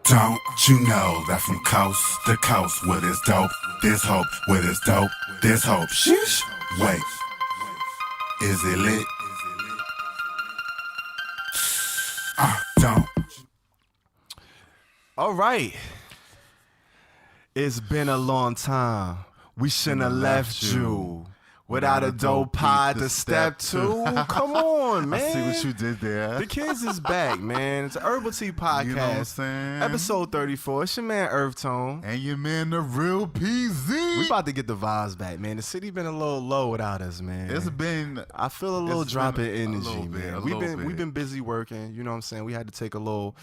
Don't you know that from coast to coast, where there's dope, there's hope, where there's dope, there's hope. Sheesh. Wait, is it lit? Don't. All right. It's been a long time. We shouldn't have left you without a dope pod to step to. Come on, man. I see what you did there. The kids is back, man. It's a Herbal Tea Podcast. You know what I'm saying? Episode 34. It's your man, EarthTone. And your man, the real PZ. We about to get the vibes back, man. The city been a little low without us, man. It's been... I feel a little drop in energy, bit, man. We've been busy working. You know what I'm saying? We had to take a little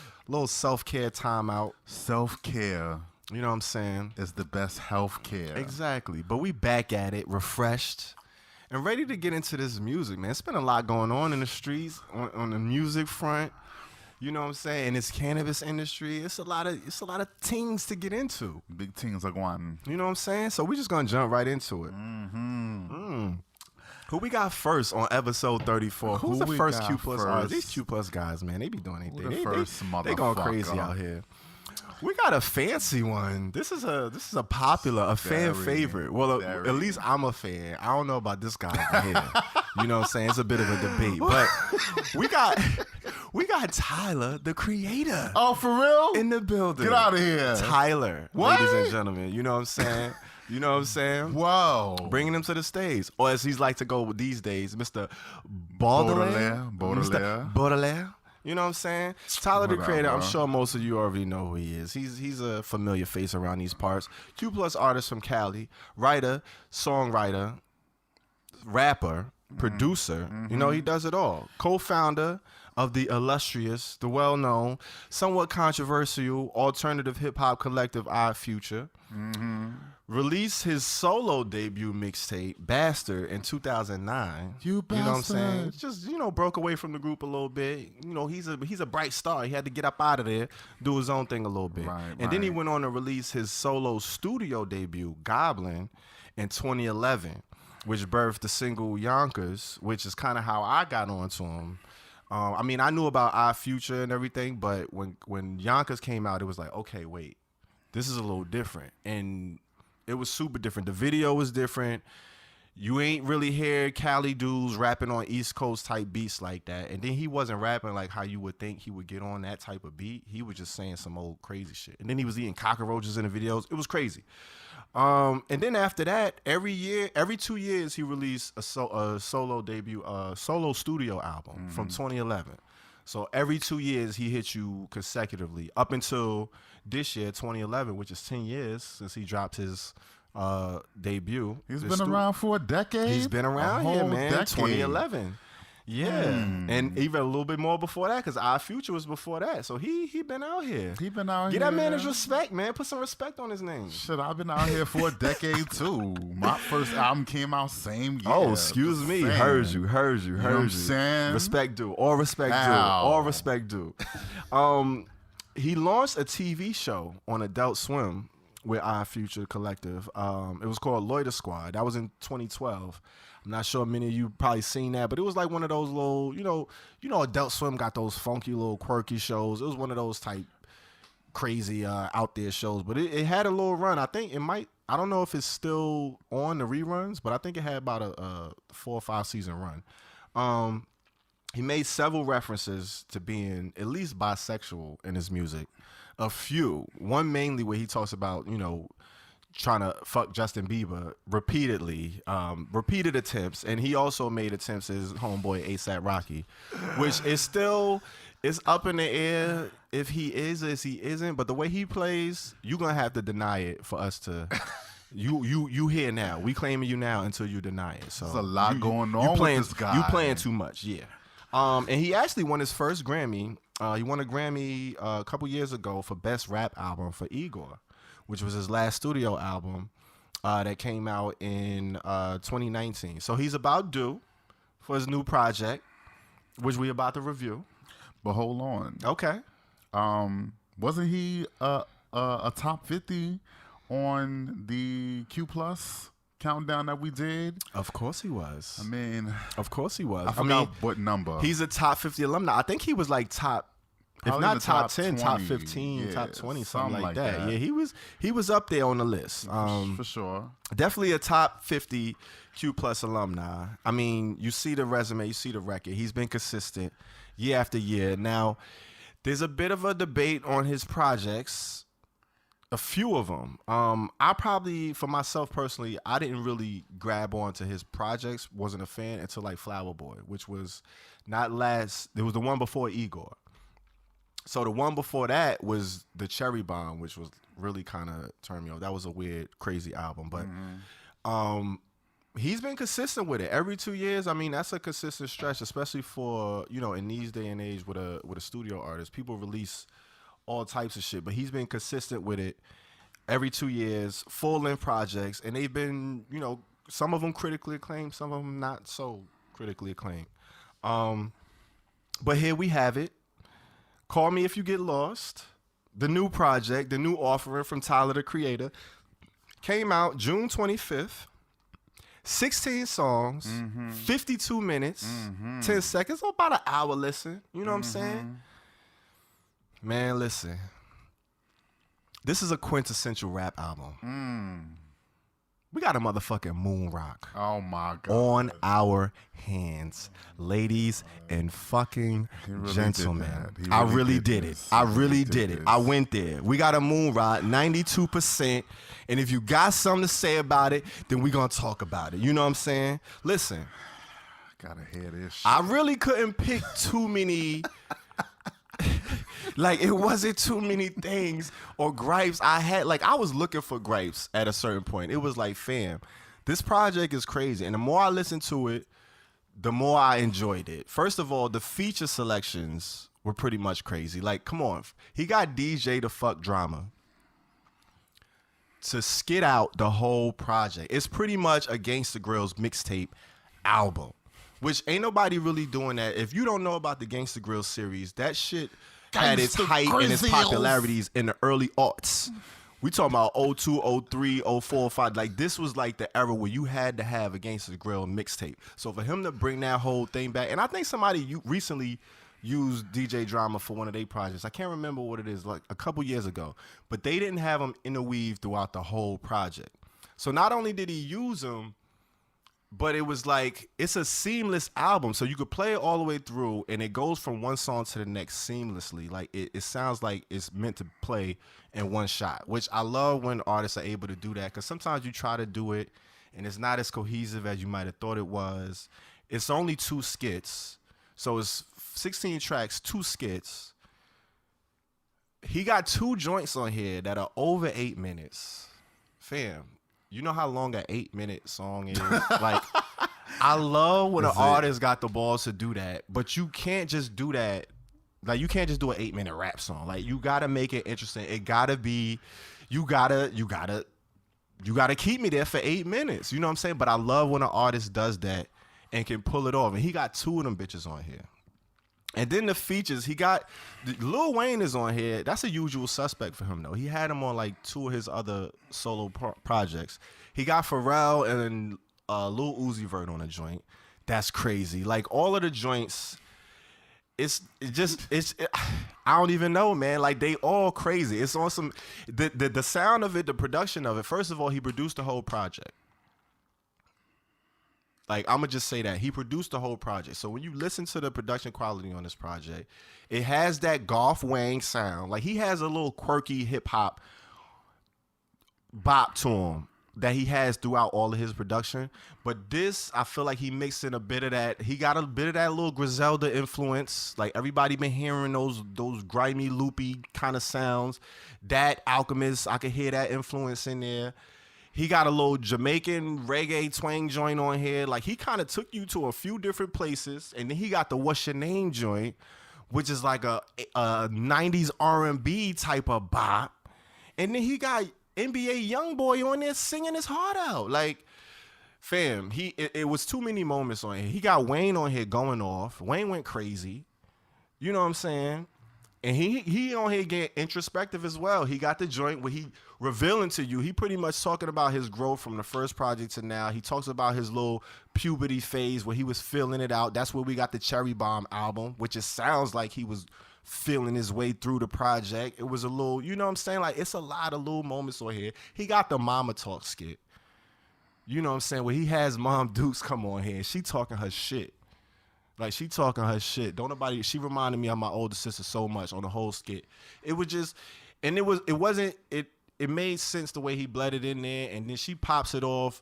self-care time out. Self-care. You know what I'm saying? Is the best health care. Exactly. But we back at it, refreshed, and ready to get into this music, man. It's been a lot going on in the streets, on the music front. You know what I'm saying? In this cannabis industry, it's a lot of things to get into. Big things are going. You know what I'm saying? So we just gonna jump right into it. Who we got first on episode 34? Who's the first Q plus artist? These Q plus guys, man, they be doing anything. They going crazy out here. We got a fancy one. This is a popular, a fan favorite. Well, at least I'm a fan. I don't know about this guy over here. You know what I'm saying? It's a bit of a debate. But we got Tyler, the creator. Oh, for real? In the building. Get out of here. Tyler, what? Ladies and gentlemen. You know what I'm saying? You know what I'm saying? Whoa. Bringing him to the stage. Or as he's like to go with these days, Mr. Baudelaire. Mr. Baudelaire. You know what I'm saying? Tyler, the creator, I'm sure most of you already know who he is. He's a familiar face around these parts. Q plus artist from Cali, writer, songwriter, rapper, producer. You know, he does it all. Co-founder of the illustrious, the well-known, somewhat controversial alternative hip-hop collective I.K.P. Released his solo debut mixtape, Bastard, in 2009. You bastard. You know what I'm saying? Just, broke away from the group a little bit. You know, he's a bright star. He had to get up out of there, do his own thing a little bit. And then he went on to release his solo studio debut, Goblin, in 2011, which birthed the single Yonkers, which is kind of how I got onto him. I mean, I knew about I.K.P. and everything, but when Yonkers came out, it was like, okay, wait, this is a little different. And it was super different. The video was different. You ain't really hear Cali dudes rapping on East Coast type beats like that. And then he wasn't rapping like how you would think he would get on that type of beat. He was just saying some old crazy shit. And then he was eating cockroaches in the videos. It was crazy. And then after that, every 2 years, he released a solo debut, solo studio album from 2011. So every 2 years, he hit you consecutively up until this year, 2011, which is 10 years since he dropped his debut. He's been around for a decade. He's been around here, man. Decade. 2011. Yeah, and even a little bit more before that, because I.K.P. was before that. So he been out here. He been out here. Get that man his respect, man. Put some respect on his name. Shit, I've been out here for a decade too. My first album came out same year. Oh, excuse me. Heard you. You know what I'm saying? Respect due. All respect due. All respect due. He launched a TV show on Adult Swim with I.K.P. Collective. It was called Loiter Squad. That was in 2012. I'm not sure many of you probably seen that, but it was like one of those little, you know, Adult Swim got those funky little quirky shows. It was one of those type crazy out there shows, but it had a little run. I think it might, I don't know if it's still on the reruns, but I think it had about a 4 or 5 season run. He made several references to being at least bisexual in his music. A few. One mainly where he talks about, trying to fuck Justin Bieber repeatedly, repeated attempts, and he also made attempts as homeboy A$AP Rocky, which is still, it's up in the air if he is or if he isn't, but the way he plays, you're going to have to deny it for us to, you here now. We claiming you now until you deny it. So there's a lot going on with this guy. You playing too much, yeah. And he actually won his first Grammy. He won a Grammy a couple years ago for Best Rap Album for Igor, which was his last studio album that came out in 2019. So he's about due for his new project, which we about to review. But hold on. Okay. Wasn't he a top 50 on the Q Plus countdown that we did? Of course he was. I mean, of course he was. I forgot what number. He's a top 50 alumni. I think he was like top if not top 10, 20, top 15, top 20, something like that. Yeah, he was up there on the list. For sure. Definitely a top 50 Q Plus alumni. I mean, you see the resume, you see the record. He's been consistent year after year. Now, there's a bit of a debate on his projects. A few of them. I probably, for myself personally, I didn't really grab on to his projects. Wasn't a fan until like Flower Boy, which was not last. It was the one before Igor. So the one before that was the Cherry Bomb, which was really kind of turned me off. That was a weird, crazy album, but he's been consistent with it every 2 years. I mean, that's a consistent stretch, especially for in these day and age with a studio artist. People release all types of shit, but he's been consistent with it every 2 years, full-length projects, and they've been, some of them critically acclaimed, some of them not so critically acclaimed. But here we have it. Call Me If You Get Lost, the new project, the new offering from Tyler, the Creator, came out June 25th. 16 songs, 52 minutes, 10 seconds, so about an hour listen. You know what I'm saying? Man, listen. This is a quintessential rap album. We got a motherfucking moon rock. Oh my God. On our hands. Ladies and fucking gentlemen. I really did it. I really did it. I went there. We got a moon rock, 92%. And if you got something to say about it, then we gonna talk about it. You know what I'm saying? Listen. Gotta hear this shit. I really couldn't pick too many... Like, it wasn't too many things or gripes I had. Like, I was looking for gripes at a certain point. It was like, fam, this project is crazy. And the more I listened to it, the more I enjoyed it. First of all, the feature selections were pretty much crazy. Like, come on. He got DJ the Fuck Drama to skit out the whole project. It's pretty much a Gangsta Grillz mixtape album, which ain't nobody really doing that. If you don't know about the Gangsta Grillz series, that shit had its height and its popularities in the early aughts. We talking about 02, 03, 04, 05. Like, this was like the era where you had to have a Gangsta Grillz mixtape. So for him to bring that whole thing back, and I think somebody recently used DJ Drama for one of their projects. I can't remember what it is, like a couple years ago. But they didn't have him interweave throughout the whole project. So not only did he use him, but it was like, it's a seamless album. So you could play it all the way through, and it goes from one song to the next seamlessly. Like, it sounds like it's meant to play in one shot, which I love when artists are able to do that, because sometimes you try to do it, and it's not as cohesive as you might have thought it was. It's only 2 skits. So it's 16 tracks, 2 skits. He got 2 joints on here that are over 8 minutes. Fam. You know how long an 8-minute song is? Like, I love when an artist got the balls to do that, but you can't just do that. Like, you can't just do an 8-minute rap song. Like, you gotta make it interesting. It gotta be, you gotta keep me there for 8 minutes. You know what I'm saying? But I love when an artist does that and can pull it off. And he got 2 of them bitches on here. And then the features, he got Lil Wayne is on here. That's a usual suspect for him, though. He had him on like 2 of his other solo projects. He got Pharrell and Lil Uzi Vert on a joint. That's crazy. Like, all of the joints, I don't even know, man. Like, they all crazy. It's on some the sound of it, the production of it. First of all, he produced the whole project. Like, I'm going to just say that. He produced the whole project. So when you listen to the production quality on this project, it has that Golf Wang sound. Like, he has a little quirky hip-hop bop to him that he has throughout all of his production. But this, I feel like he mixed in a bit of that. He got a bit of that little Griselda influence. Like, everybody been hearing those grimy, loopy kind of sounds. That Alchemist, I could hear that influence in there. He got a little Jamaican reggae twang joint on here. Like, he kind of took you to a few different places. And then he got the What's Your Name joint, which is like a 90s R&B type of bop. And then he got NBA Youngboy on there singing his heart out. Like, fam, it was too many moments on here. He got Wayne on here going off. Wayne went crazy. You know what I'm saying? And he on here getting introspective as well. He got the joint where he revealing to you, he pretty much talking about his growth from the first project to now. He talks about his little puberty phase where he was feeling it out. That's where we got the Cherry Bomb album, which it sounds like he was feeling his way through the project. It was a little, you know what I'm saying? Like, it's a lot of little moments on here. He got the Mama Talk skit. You know what I'm saying? Where he has Mom Dukes come on here and she talking her shit. Like, she talking her shit. She reminded me of my older sister so much on the whole skit. It was just, and it made sense the way he bled it in there, and then she pops it off.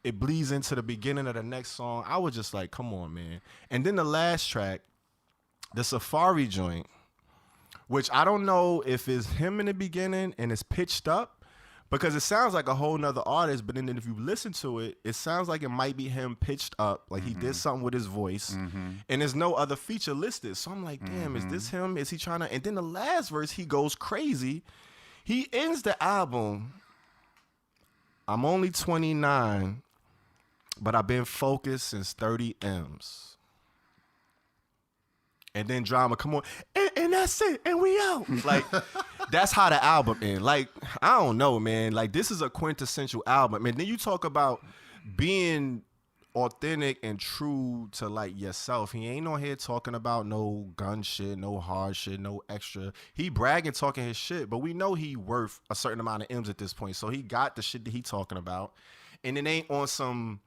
It bleeds into the beginning of the next song. I was just like, come on, man. And then the last track, the Safari joint, which I don't know if it's him in the beginning and it's pitched up, because it sounds like a whole nother artist, but then if you listen to it, it sounds like it might be him pitched up, like he did something with his voice, and there's no other feature listed. So I'm like, damn, is this him? Is he trying to? And then the last verse, he goes crazy. He ends the album, I'm only 29, but I've been focused since 30 M's. And then drama, come on, and that's it, and we out. Like, that's how the album ends. Like, I don't know, man. Like, this is a quintessential album. And then you talk about being authentic and true to, like, yourself. He ain't on here talking about no gun shit, no hard shit, no extra. He bragging, talking his shit, but we know he worth a certain amount of M's at this point. So he got the shit that he talking about. And it ain't on some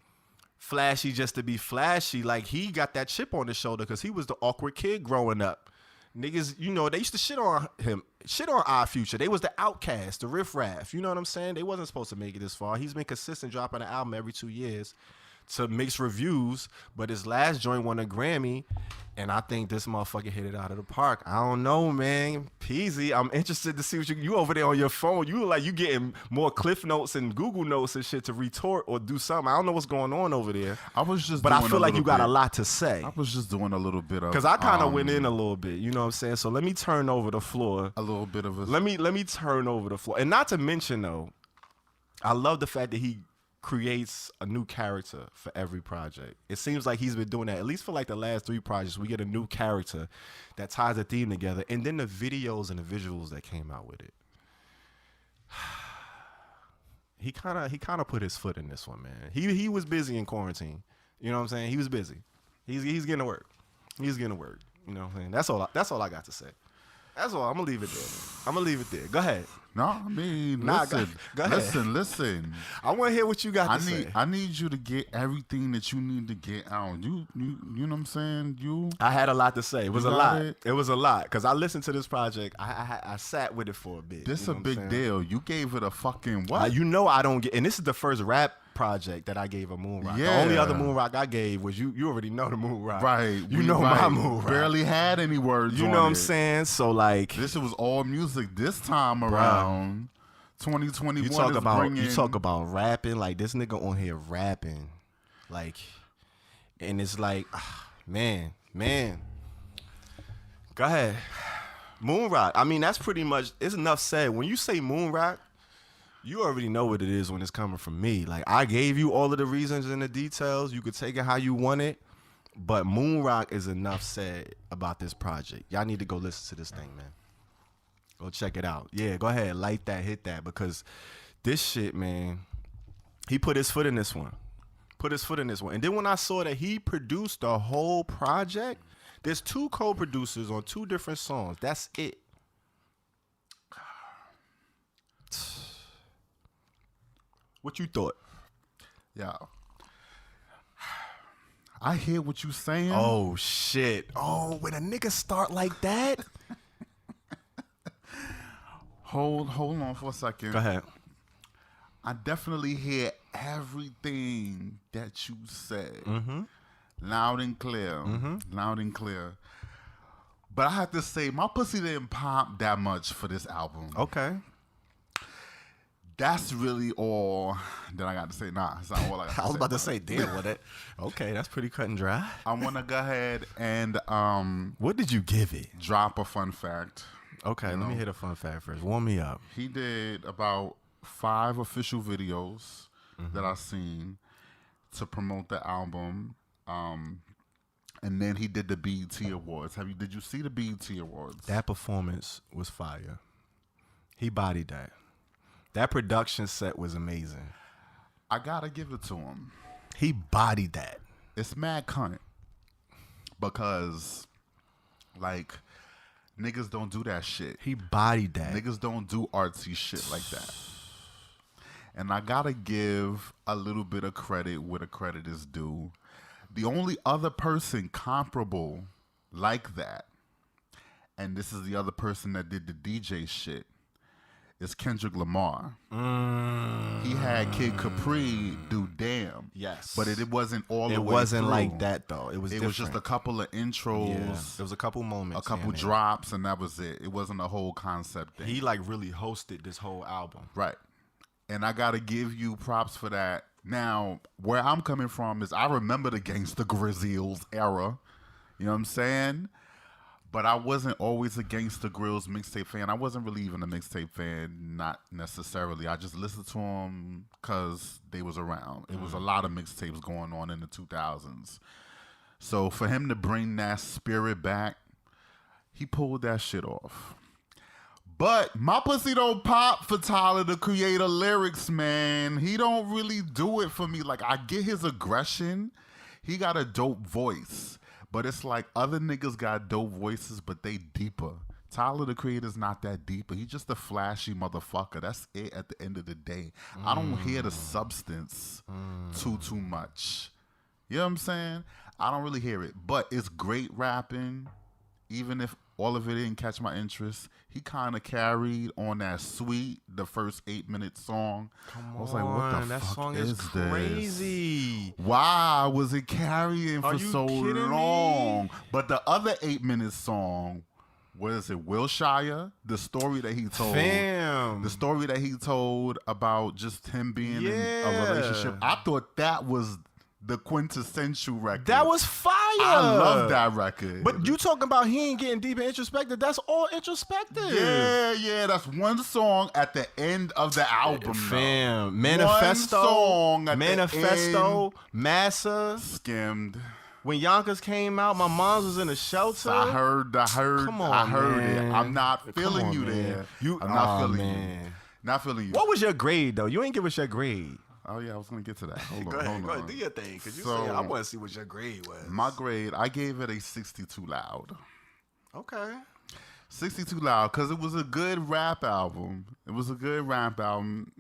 flashy just to be flashy. Like, he got that chip on his shoulder because he was the awkward kid growing up. Niggas, you know, they used to shit on him, shit on our Future. They was the outcast, the riffraff. You know what I'm saying? They wasn't supposed to make it this far. He's been consistent, dropping an album every 2 years to mixed reviews, but his last joint won a Grammy, and I think this motherfucker hit it out of the park. I don't know, man. Peasy, I'm interested to see what you over there on your phone. You look like you getting more Cliff Notes and Google Notes and shit to retort or do something. I don't know what's going on over there. But I feel like you got a lot to say. I was just doing a little bit of, because I kind of went in a little bit. You know what I'm saying? So let me turn over the floor. A little bit of a. Let me turn over the floor, and not to mention though, I love the fact that he creates a new character for every project. It seems like he's been doing that, at least for like the last 3 projects. We get a new character that ties the theme together, and then the videos and the visuals that came out with it. He kind of put his foot in this one, man. He was busy in quarantine. You know what I'm saying? He was busy. He's getting to work. He's getting to work. You know what I'm saying? That's all I got to say. That's all. I'm gonna leave it there. Go ahead. No, I mean, listen, go ahead. listen. I want to hear what you got to say. I need you to get everything that you need to get out. You know what I'm saying? I had a lot to say. It was a lot. It was a lot because I listened to this project. I sat with it for a bit. This is a big deal. You gave it a fucking what? You know I don't get, and this is the first rap project that I gave a moon rock. Yeah. The only other moon rock I gave was you already know the moon rock. Right. You know my moon rock. Barely had any words You on know what I'm it. saying? So like, This was all music this time around. 2021 you talk about rapping, like this nigga on here rapping. Like, and it's like, man. Go ahead. Moon rock. I mean, that's pretty much, it's enough said. When you say moon rock, you already know what it is when it's coming from me. Like, I gave you all of the reasons and the details. You could take it how you want it. But Moon Rock is enough said about this project. Y'all need to go listen to this thing, man. Go check it out. Yeah, go ahead. Light that, hit that. Because this shit, man, he put his foot in this one. And then when I saw that he produced the whole project, there's 2 co-producers on 2 different songs. That's it. What you thought? Yeah. I hear what you saying. Oh, shit. Oh, when a nigga start like that? Hold on for a second. Go ahead. I definitely hear everything that you said. Loud and clear. Loud and clear. But I have to say, my pussy didn't pop that much for this album. Okay. That's really all that I got to say. Nah, it's not all I got to say. I was about to say, damn, what it? Okay, that's pretty cut and dry. I want to go ahead and What did you give it? drop a fun fact. Okay, let me hit a fun fact first. Warm me up. He did about 5 official videos that I've seen to promote the album. And then he did the BET Awards. Did you see the BET Awards? That performance was fire. He bodied that. That production set was amazing. I gotta give it to him. He bodied that. It's mad cunt because, like, Niggas don't do that shit. He bodied that. Niggas don't do artsy shit like that. And I gotta give a little bit of credit where the credit is due. The only other person comparable like that, and this is the other person that did the DJ shit, is Kendrick Lamar. He had Kid Capri do Damn. Yes. But it wasn't all the way through. It wasn't like that, though. It was It was just a couple of intros. Yeah. There was a couple moments. A couple drops, and that was it. It wasn't a whole concept thing. He, like, really hosted this whole album. Right. And I got to give you props for that. Now, where I'm coming from is I remember the Gangsta Grizzlies era. You know what I'm saying? But I wasn't always a Gangsta Grills mixtape fan. I wasn't really even a mixtape fan, not necessarily. I just listened to them because they was around. It was a lot of mixtapes going on in the 2000s. So for him to bring that spirit back, he pulled that shit off. But my pussy don't pop for Tyler, the Creator lyrics, man. He don't really do it for me. Like, I get his aggression. He got a dope voice. But it's like other niggas got dope voices, but they deeper. Tyler, the Creator's not that deeper. He's just a flashy motherfucker. That's it at the end of the day. I don't hear the substance too much. You know what I'm saying? I don't really hear it. But it's great rapping. Even if all of it didn't catch my interest, he kind of carried on that Sweet, the first 8-minute song. Come on, I was like, what the that fuck song is crazy. This? Why was it carrying for so long? Me? But the other 8-minute song, what is it, Wilshire? The story that he told. Fam. The story that he told about just him being in a relationship. I thought that was the quintessential record. That was fire. I love that record. But you talking about he ain't getting deep and introspective. That's all introspective. Yeah. That's one song at the end of the album. Fam. Manifesto. One song at Manifesto. The end. Massa. Skimmed. When Yonkers came out, my mom was in a shelter. I heard. Come on, I heard man. it. I'm not feeling you there. I'm not feeling you. Not feeling you. What was your grade, though? You ain't give us your grade. Oh, yeah, I was going to get to that. Hold Go on. ahead, do your thing. Because you said, I want to see what your grade was. My grade, I gave it a 62 loud. Okay. 62 loud, because it was a good rap album. It was a great rap album.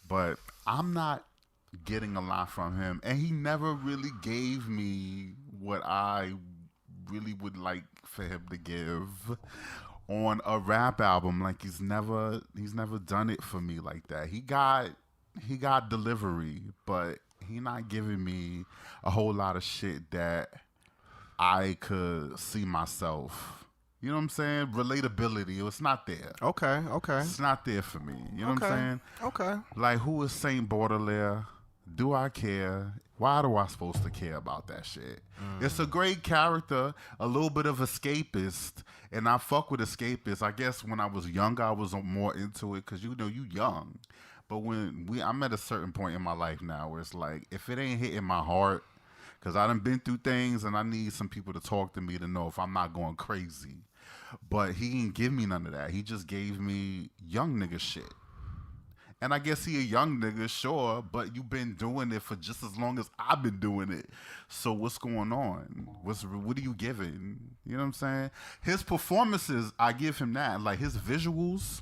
But I'm not getting a lot from him. And he never really gave me what I really would like for him to give on a rap album. Like, he's never done it for me like that. He got delivery, but he not giving me a whole lot of shit that I could see myself. You know what I'm saying? Relatability, it's not there. Okay. It's not there for me. You know what I'm saying? Okay. Like, who is Saint Baudelaire? Do I care? Why do I supposed to care about that shit? It's a great character, a little bit of escapist, and I fuck with escapist. I guess when I was younger, I was more into it because, you know, you young. But I'm at a certain point in my life now where it's like, if it ain't hitting my heart, because I done been through things and I need some people to talk to me to know if I'm not going crazy. But he didn't give me none of that. He just gave me young nigga shit. And I guess he a young nigga, sure, but you been doing it for just as long as I've been doing it. So what's going on? What are you giving? You know what I'm saying? His performances, I give him that. Like, his visuals,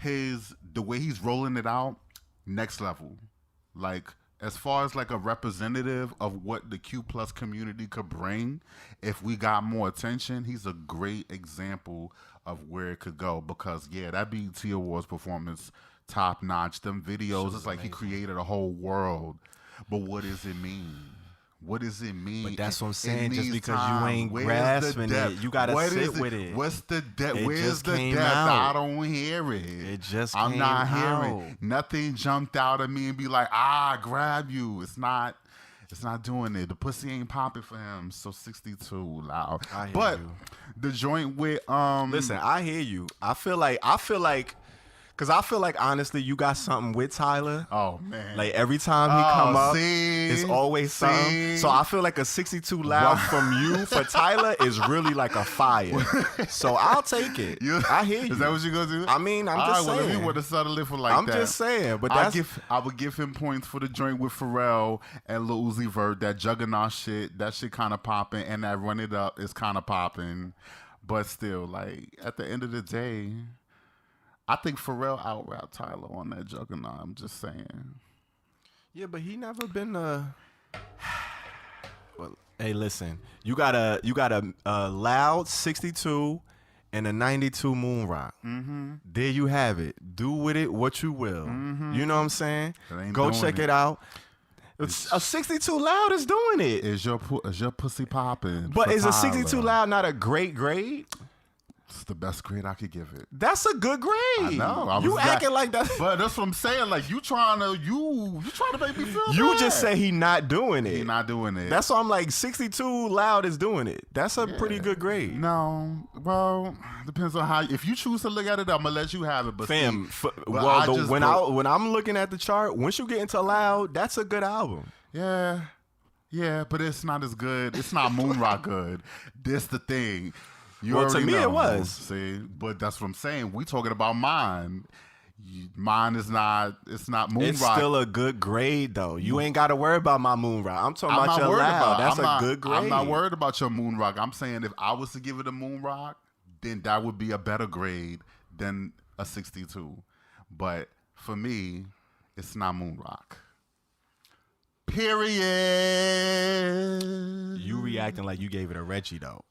the way he's rolling it out, next level. Like, as far as like a representative of what the Q plus community could bring, if we got more attention, he's a great example of where it could go. Because, yeah, that BET Awards performance, top notch. Them videos, it's like he created a whole world. But what does it mean? What does it mean? But that's what I'm saying. Just because you ain't grasping it, you gotta sit with it. What's the depth? Where's the depth? Out. I don't hear it. It just I'm came not out. hearing. Nothing jumped out at me and be like, grab you. It's not doing it. The pussy ain't popping for him. So 62 loud. I hear but you. the joint with Listen, I hear you. I feel like Because I feel like, honestly, you got something with Tyler. Oh, man. Like, every time he come up, it's always something. See? So I feel like a 62 loud from you for Tyler is really like a fire. So I'll take it. I hear you. Is that what you're going to do? I mean, I'm just saying. Well, if you want to settle it for like I'm that. just saying. But I would give him points for the joint with Pharrell and Lil Uzi Vert. That Juggernaut shit, that shit kind of popping. And that Run It Up is kind of popping. But still, like, at the end of the day, I think Pharrell out-rapped Tyler on that Juggernaut. I'm just saying. Yeah, but he never been a... Well, hey, listen. You got a loud 62 and a 92 Moon Rock. Mm-hmm. There you have it. Do with it what you will. Mm-hmm. You know what I'm saying? Go check it out. A 62 loud is doing it. Is your pussy popping? But is a 62 loud not a great grade? It's the best grade I could give it. That's a good grade. I know. You acting like that. But that's what I'm saying. Like, you trying to make me feel You bad. just say he not doing it. He not doing it. That's why I'm like, 62 loud is doing it. That's a pretty good grade. No. Well, depends on how. If you choose to look at it, I'm going to let you have it. But fam, when I'm looking at the chart, once you get into loud, that's a good album. Yeah. Yeah, but it's not as good. It's not Moon Rock good. This the thing. To me, it was. See, but that's what I'm saying. We talking about mine. Mine is not. It's not Moon Rock. It's still a good grade, though. You ain't got to worry about my Moon Rock. I'm talking about your loud. That's a good grade. I'm not worried about your Moon Rock. I'm saying if I was to give it a Moon Rock, then that would be a better grade than a 62. But for me, it's not Moon Rock. Period. You reacting like you gave it a Reggie, though.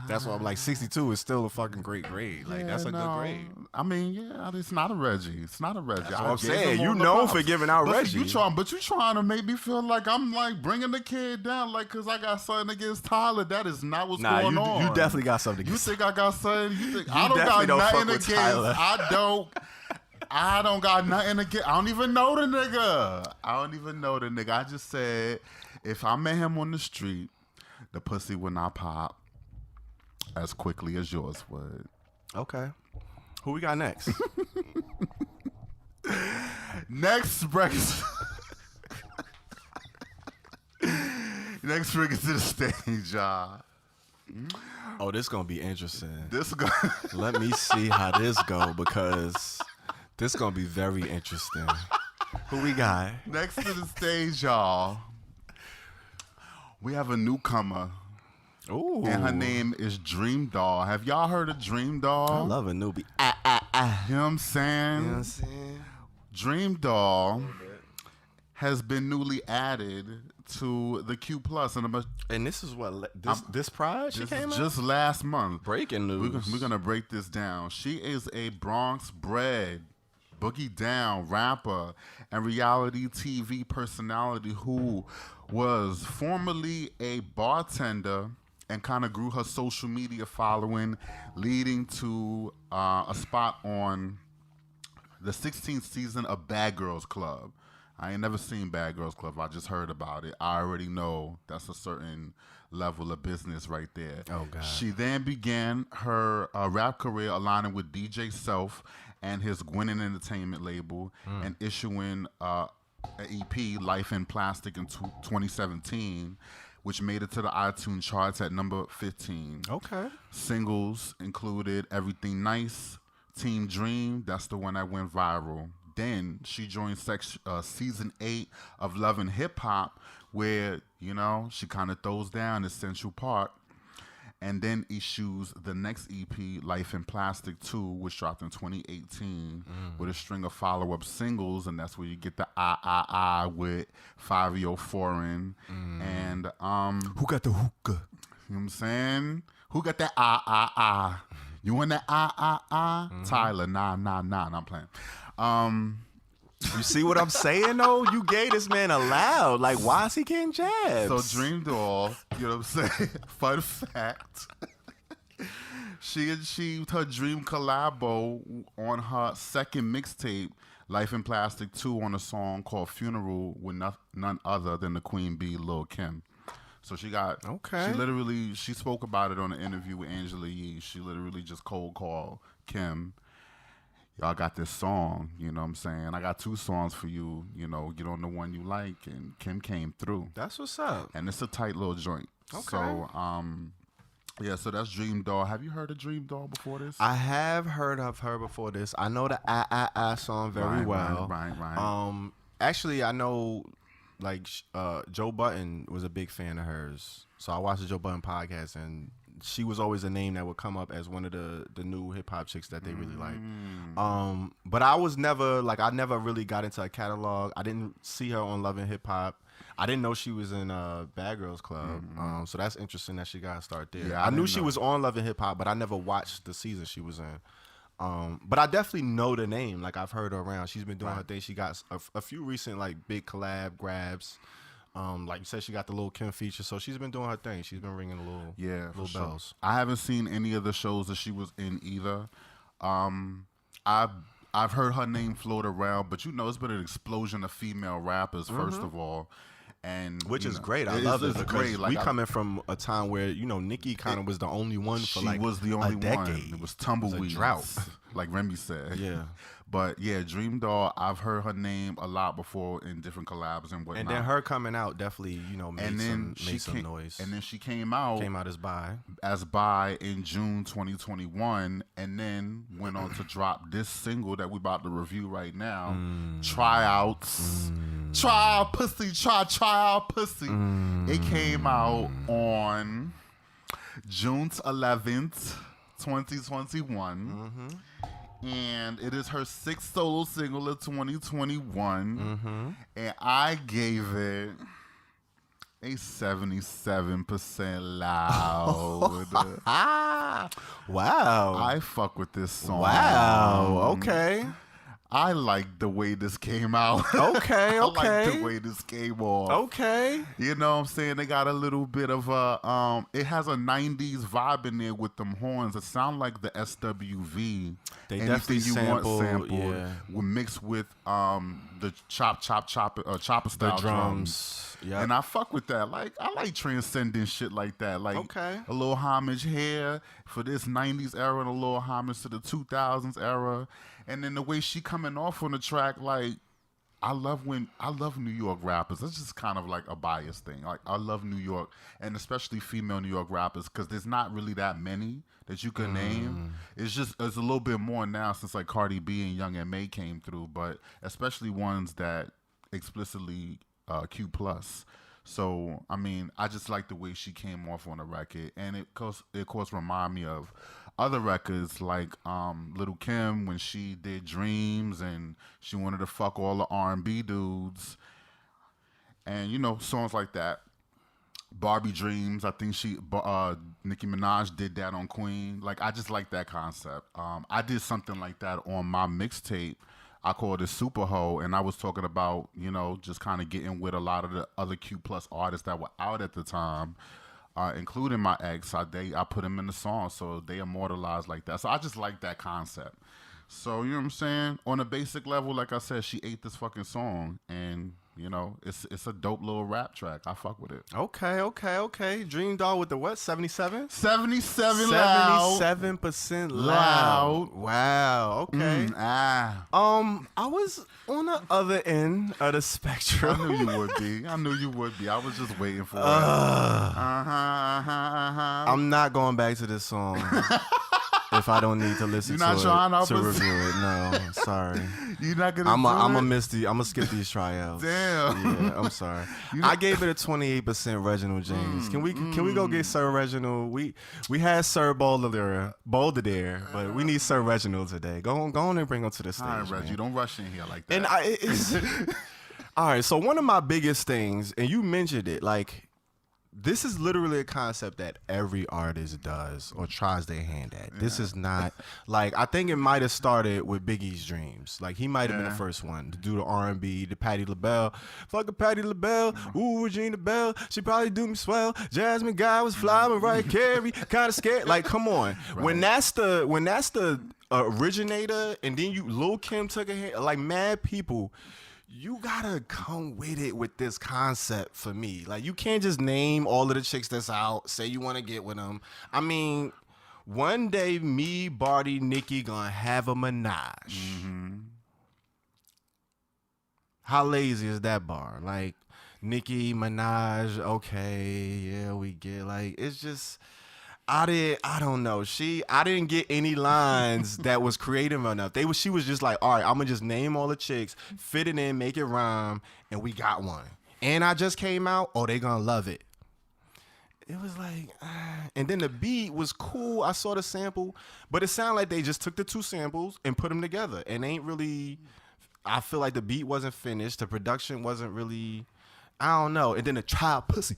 That's why I'm like, 62 is still a fucking great grade. Like, that's a good grade. I mean, yeah, it's not a Reggie. It's not a Reggie. That's what I'm saying. You known for giving out Reggie. You trying to make me feel like I'm like bringing the kid down, like, because I got something against Tyler. That is not what's going on. You definitely got something against You think I got something? I don't got nothing against Tyler. I don't got nothing against. I don't even know the nigga. I just said, if I met him on the street, the pussy would not pop as quickly as yours would. Okay. Who we got next? Next breakfast. Next bring it to the stage, y'all. Oh, this gonna be interesting. Let me see how this go, because this gonna be very interesting. Who we got? Next to the stage, y'all, we have a newcomer. Ooh. And her name is DreamDoll. Have y'all heard of DreamDoll? I love a newbie. You know what I'm saying? DreamDoll has been newly added to the Q+. And this is what? This Pride she came out? Just last month. Breaking news. We're going to break this down. She is a Bronx-bred, boogie down rapper and reality TV personality who was formerly a bartender and kind of grew her social media following, leading to a spot on the 16th season of Bad Girls Club. I ain't never seen Bad Girls Club. I just heard about it. I already know that's a certain level of business right there. Oh, God. She then began her rap career aligning with DJ Self and his Gwinnett Entertainment label and issuing an EP, Life in Plastic, in 2017, which made it to the iTunes charts at number 15. Okay. Singles included Everything Nice, Team Dream, that's the one that went viral. Then she joined season 8 of Love and Hip Hop, where, you know, she kind of throws down in Central Park, and then issues the next EP, Life in Plastic 2, which dropped in 2018 with a string of follow-up singles, and that's where you get the I with 5-Yo Foreign. And who got the hookah? You know what I'm saying? Who got that I? You want that I? Tyler, nah, I'm playing. You see what I'm saying, though? You gave this man a loud. Like, why is he getting jabs? So DreamDoll, you know what I'm saying? Fun fact. She achieved her dream collabo on her second mixtape, Life in Plastic 2, on a song called Funeral with none other than the Queen Bee, Lil' Kim. So she got, she spoke about it on an interview with Angela Yee. She literally just cold called Kim. y'all got this song, you know what I'm saying? I got 2 songs for you, you know, get on the one you like, and Kim came through. That's what's up. And it's a tight little joint. Okay. So, yeah, so that's DreamDoll. Have you heard of DreamDoll before this? I have heard of her before this. I know the I song very well. Right. Actually, I know, like, Joe Budden was a big fan of hers. So I watched the Joe Budden podcast, and she was always a name that would come up as one of the new hip hop chicks that they really like. But I was never I never really got into a catalog. I didn't see her on Love and Hip Hop. I didn't know she was in Bad Girls Club. So that's interesting that she got to start there. Yeah, I knew she was on Love and Hip Hop, but I never watched the season she was in. But I definitely know the name. Like, I've heard her around. She's been doing her thing. She got a few recent big collab grabs. Like you said, she got the little Kim feature, so she's been doing her thing. She's been ringing little bells. Sure. I haven't seen any of the shows that she was in either. I've heard her name float around, but it's been an explosion of female rappers first of all, and which is great. I love it. It's great. We coming from a time where Nicki kind of was the only one for she was the only a decade. One. It was tumbleweeds, drought, like Remy said. Yeah. But yeah, DreamDoll, I've heard her name a lot before in different collabs and whatnot. And then her coming out definitely, made some noise. And then she came out as Bye in June 2021, and then went on to drop this single that we about to review right now, Tryouts. Try out pussy, try out pussy. It came out on June 11th, 2021. And it is her 6th solo single of 2021. And I gave it a 77% loud. Wow. I fuck with this song. Wow. Okay. I like the way this came out. Okay. I like the way this came off. Okay. You know what I'm saying? They got a little bit of a, it has a 90s vibe in there with them horns. It sound like the SWV. They Anything definitely you sampled, want sampled. yeah. Mixed with the chopper style The drums. Yep. And I fuck with that. Like, I like transcending shit like that. Like, a little homage here for this 90s era and a little homage to the 2000s era. And then the way she coming off on the track, like, I love New York rappers. That's just kind of like a biased thing. Like, I love New York, and especially female New York rappers, because there's not really that many that you can name. It's a little bit more now since like Cardi B and Young M.A. came through, but especially ones that explicitly Q+. So, I mean, I just like the way she came off on the record, and it of course remind me of other records like Little Kim when she did Dreams and she wanted to fuck all the R&B dudes, and songs like that. Barbie Dreams, I think Nicki Minaj did that on Queen. Like, I just like that concept. I did something like that on my mixtape. I called it Super Ho, and I was talking about, just kind of getting with a lot of the other Q+ artists that were out at the time, including my ex. I put them in the song, so they immortalized like that. So I just like that concept. So, you know what I'm saying? On a basic level, like I said, she ate this fucking song, and it's a dope little rap track. I fuck with it. Okay. DreamDoll with the what? 77? 77 loud. 77% loud. Wow. Okay. I was on the other end of the spectrum. I knew you would be. I was just waiting for it. I'm not going back to this song. If I don't need to listen to it to review it, no, sorry. You're not gonna. I'm gonna skip these tryouts. Damn. Yeah, I'm sorry. I gave it a 28% Reginald James. Can we go get Sir Reginald? We had Sir Boulder there, but we need Sir Reginald today. Go on and bring him to the stage. All right, Reggie, don't rush in here like that. And all right. So one of my biggest things, and you mentioned it, like. This is literally a concept that every artist does or tries their hand at. Yeah. This is not like, I think it might have started with Biggie's Dreams. Like, he might have been the first one to do the R&B, the Patti LaBelle. Fucking Patti LaBelle, ooh, Regina Belle, she probably do me swell. Jasmine Guy was fly with Mariah Carey, kind of scared. Like, come on. Right. When that's the originator, and then Lil' Kim took a hand, like, mad people. You gotta come with it with this concept for me. Like, you can't just name all of the chicks that's out, say you want to get with them. I mean, One day, me, Barty, Nikki gonna have a menage. Mm-hmm. How lazy is that bar? Like, Nikki, menage, okay, yeah, we get, like, it's just, I don't know. I didn't get any lines that was creative enough. She was just like, all right, I'm gonna just name all the chicks, fit it in, make it rhyme, and we got one. And I just came out, oh, they gonna love it. It was like, and then the beat was cool. I saw the sample, but it sounded like they just took the two samples and put them together. And ain't really, I feel like the beat wasn't finished. The production wasn't really, I don't know. And then the child pussy.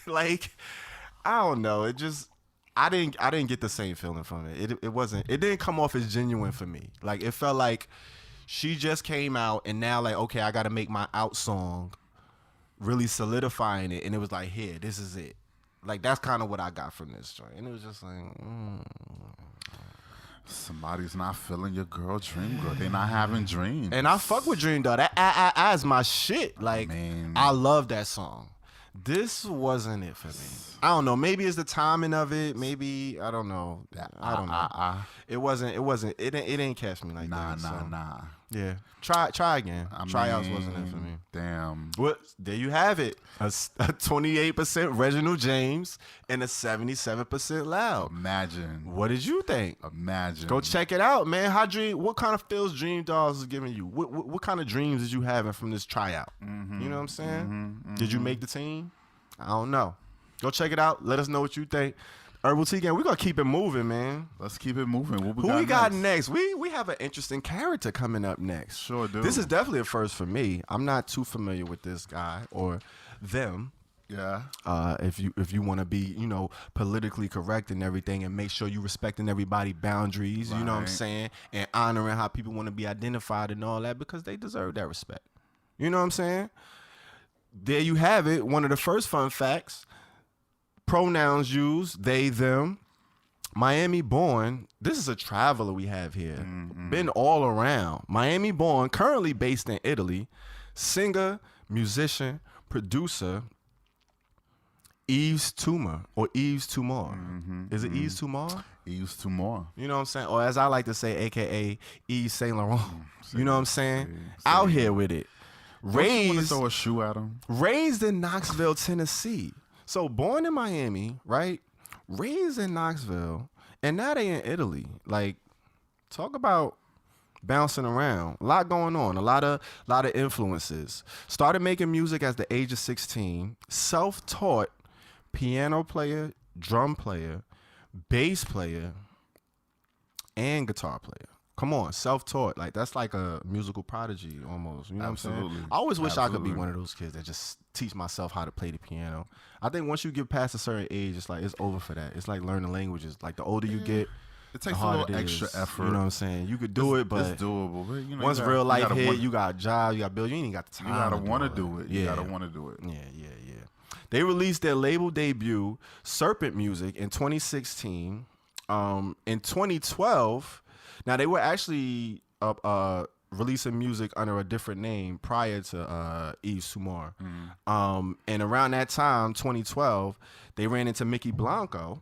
Like, I don't know. It just, I didn't get the same feeling from it. It didn't come off as genuine for me. Like, it felt like she just came out and now, like, okay, I got to make my out song, really solidifying it. And it was like, here, this is it. Like, that's kind of what I got from this joint. And it was just like, Somebody's not feeling your girl dream girl. They're not having dreams. And I fuck with DreamDoll. That I is my shit. Like, I love that song. This wasn't it for me. I don't know. Maybe it's the timing of it. Maybe I don't know. I don't know. It wasn't. It didn't catch me like that. Nah. Yeah. Try again. Tryouts wasn't it for me. Damn. What? There you have it. A 28% Reginald James and a 77% Loud. Imagine. What did you think? Imagine. Go check it out, man. What kind of feels DreamDoll is giving you? What kind of dreams did you having from this tryout? Mm-hmm. You know what I'm saying? Mm-hmm. Did you make the team? I don't know. Go check it out. Let us know what you think. Herbal Tea Gang, we're going to keep it moving, man. Let's keep it moving. Who we got next? We have an interesting character coming up next. Sure do. This is definitely a first for me. I'm not too familiar with this guy or them. Yeah. If you want to be, politically correct and everything and make sure you respecting everybody's boundaries, you know what I'm saying? And honoring how people want to be identified and all that because they deserve that respect. You know what I'm saying? There you have it. One of the first fun facts. Pronouns used, they, them. Miami born. This is a traveler we have here. Mm-hmm. Been all around. Miami born, currently based in Italy. Singer, musician, producer, Yves Tumor or Yves Tumor. Mm-hmm. Is it Yves Tumor? Yves Tumor. You know what I'm saying? Or as I like to say, A.K.A. Yves Saint Laurent. You know what I'm saying? Out here with it. Raised, throw a shoe at him. Raised in Knoxville, Tennessee. So born in Miami, right? Raised in Knoxville, and now they in Italy. Like, talk about bouncing around. A lot going on. A lot of influences. Started making music at the age of 16. Self-taught piano player, drum player, bass player, and guitar player. Come on, self-taught. Like, that's like a musical prodigy almost. You know what I'm saying? I always wish I could be one of those kids that just teach myself how to play the piano. I think once you get past a certain age, it's like it's over for that. It's like learning languages. Like, the older you get, it takes a little extra effort. You know what I'm saying? You could do it, but it's doable. But, once real life hit, you got a job, you got bills, you ain't got the time. You gotta want to do it. You gotta want to do it. Yeah. They released their label debut, Serpent Music, in 2016. In 2012. Now, they were actually releasing music under a different name prior to Yves Tumor. And around that time, 2012, they ran into Mickey Blanco,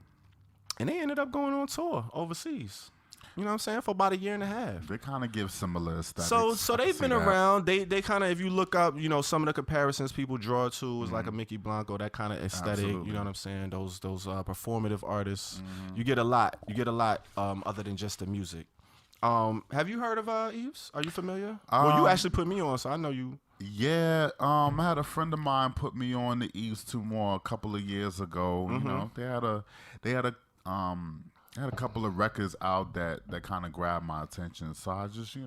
and they ended up going on tour overseas. You know what I'm saying? For about a year and a half. They kind of give similar aesthetics. So they've been around. They kind of, if you look up, some of the comparisons people draw to is like a Mickey Blanco, that kind of aesthetic. Absolutely. You know what I'm saying? Those performative artists. You get a lot. Other than just the music. Have you heard of Yves? Are you familiar? Well, you actually put me on, so I know you. Yeah, I had a friend of mine put me on the Yves Tumor a couple of years ago. They had a couple of records out that kind of grabbed my attention. So I just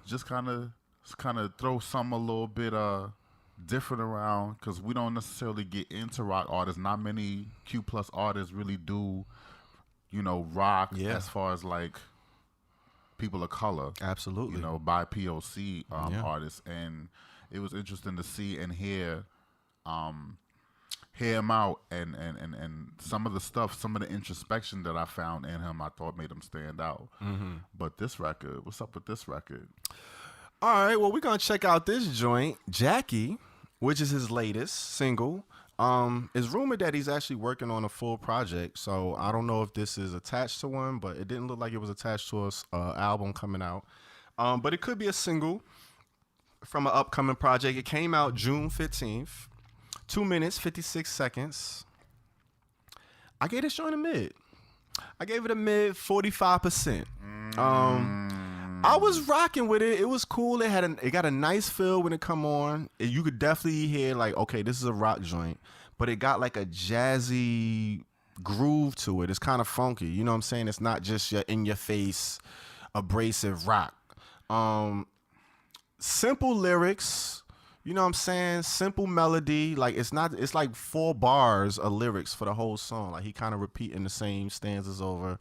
just kind of throw some a little bit different around because we don't necessarily get into rock artists. Not many Q+ artists really do, rock as far as like people of color. Absolutely. By POC artists. And it was interesting to see and hear him out and some of the introspection that I found in him, I thought made him stand out. But this record, what's up with this record? All right, well, we're going to check out this joint, Jackie, which is his latest single. It's rumored that he's actually working on a full project, so I don't know if this is attached to one, but it didn't look like it was attached to a album coming out. But it could be a single from an upcoming project. It came out June 15th. 2 minutes, 56 seconds. I gave this joint a mid. I gave it a mid 45%. I was rocking with it. It was cool. It got a nice feel when it come on. You could definitely hear like, okay, this is a rock joint, but it got like a jazzy groove to it. It's kind of funky. You know what I'm saying? It's not just your in your face abrasive rock. Simple lyrics. You know what I'm saying? Simple melody. Like it's like 4 bars of lyrics for the whole song. Like he kind of repeating the same stanzas over.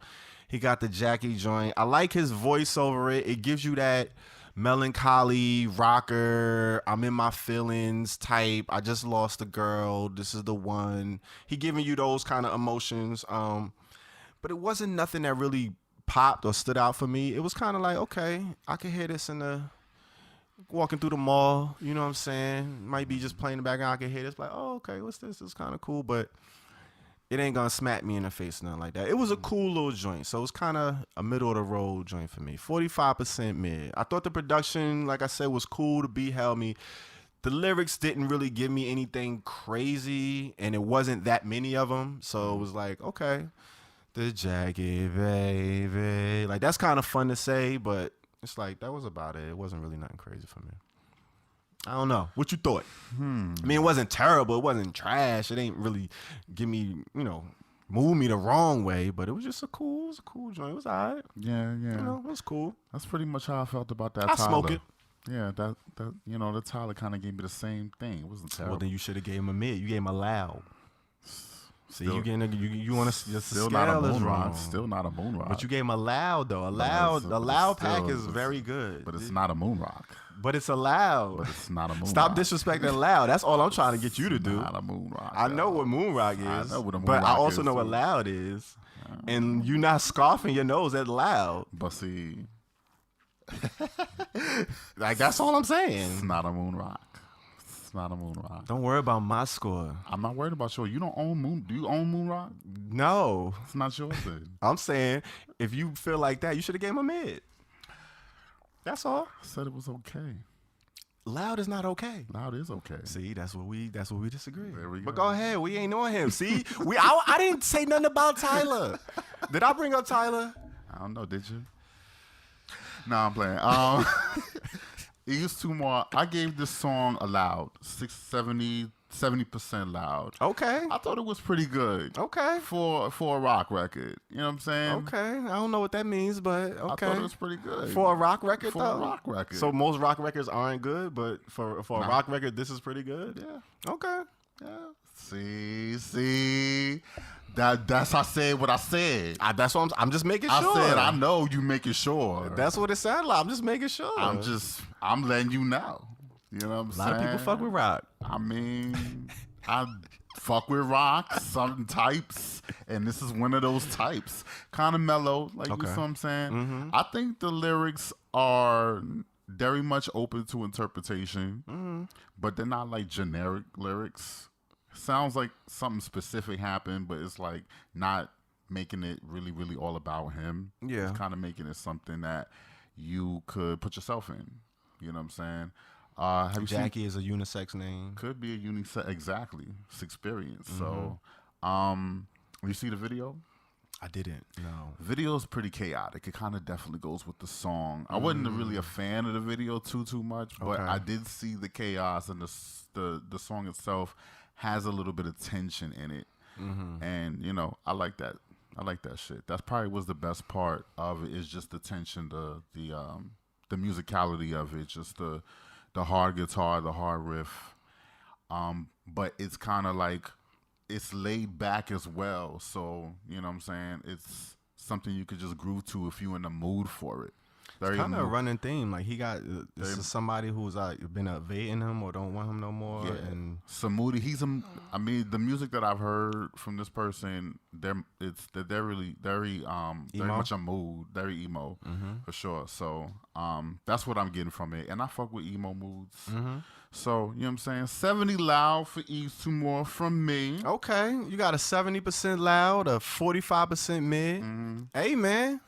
He got the Jackie joint. I like his voice over it. It gives you that melancholy rocker, I'm in my feelings type. I just lost a girl. This is the one. He giving you those kind of emotions. But it wasn't nothing that really popped or stood out for me. It was kind of like, okay, I can hear this in the walking through the mall. You know what I'm saying? Might be just playing the background. I can hear this. Like, oh, okay, what's this? It's kind of cool, but it ain't gonna smack me in the face, nothing like that. It was a cool little joint, so it was kind of a middle of the road joint for me. 45% mid. I thought the production, like I said, was cool. The beat held me. The lyrics didn't really give me anything crazy, and it wasn't that many of them, so it was like, okay, the Jackie baby, like that's kind of fun to say, but it's like that was about it. It wasn't really nothing crazy for me. I don't know. What you thought? I mean, it wasn't terrible. It wasn't trash. It ain't really give me, move me the wrong way. But it was just a cool joint. It was all right. Yeah. It was cool. That's pretty much how I felt about that. I Tyler. smoke it. Yeah, that the Tyler kind of gave me the same thing. It wasn't terrible. Well, then you should have gave him a mid. You gave him a loud. See, Still, you want to still not a moon rock. Still not a moon rock. But you gave him a loud though. A loud pack is very good. But it's not a moon rock. But it's allowed. But it's not a moon Stop rock. disrespecting loud. That's all I'm trying to get you to do. It's not a moon rock. I know what moon rock is. I know what a moon but rock I also is, know what too. loud is. And you not scoffing your nose at loud. But see, Like that's all I'm it's saying. not a moon rock. It's not a moon rock. Don't worry about my score. I'm not worried about yours. You don't own moon. Do you own moon rock? No. It's not yours then. I'm saying if you feel like that, you should have gave him a mid. That's all. I said it was okay. Loud is not okay. Loud is okay. See, that's what we disagree. There we But go. go ahead, we ain't on him. See, I didn't say nothing about Tyler. Did I bring up Tyler? I don't know. Did you? No, I'm playing. Yves Tumor. I gave this song a loud 70% loud. Okay. I thought it was pretty good. Okay. For a rock record. You know what I'm saying? Okay. I don't know what that means, but okay. I thought it was pretty good. For a rock record, For though? a rock record. So most rock records aren't good, but for a rock record, this is pretty good? Yeah. Okay. Yeah. See. That's I said what I said. That's what I'm just making sure. I said I know you making sure. That's what it sounded like. I'm just making sure. I'm letting you know. You know what I'm a saying? lot of people fuck with rock. I mean, I fuck with rock, some types, and this is one of those types. Kind of mellow, like you know what I'm saying? Mm-hmm. I think the lyrics are very much open to interpretation, but they're not like generic lyrics. Sounds like something specific happened, but it's like not making it really, really all about him. Yeah. It's kind of making it something that you could put yourself in. You know what I'm saying? Have you Jackie is a unisex name. Could be a unisex, exactly. It's experience. So, you see the video? I didn't. No. Video's pretty chaotic. It kind of definitely goes with the song. I wasn't really a fan of the video too much, but I did see the chaos, and the song itself has a little bit of tension in it, and I like that. I like that shit. That probably was the best part of it. Is just the tension, the musicality of it, just the hard guitar, the hard riff. But it's kind of like it's laid back as well. So you know what I'm saying. It's something you could just groove to if you're in the mood for it. Very kind of a emo. running theme. Like he got this is somebody who's been evading him or don't want him no more. Yeah. And So Moody, I mean, the music that I've heard from this person, they're really very much a mood, very emo for sure. So that's what I'm getting from it, and I fuck with emo moods. So you know what I'm saying. 70 loud for Yves Tumor from me. okay, you got a 70% loud, a 45% mid. Hey man,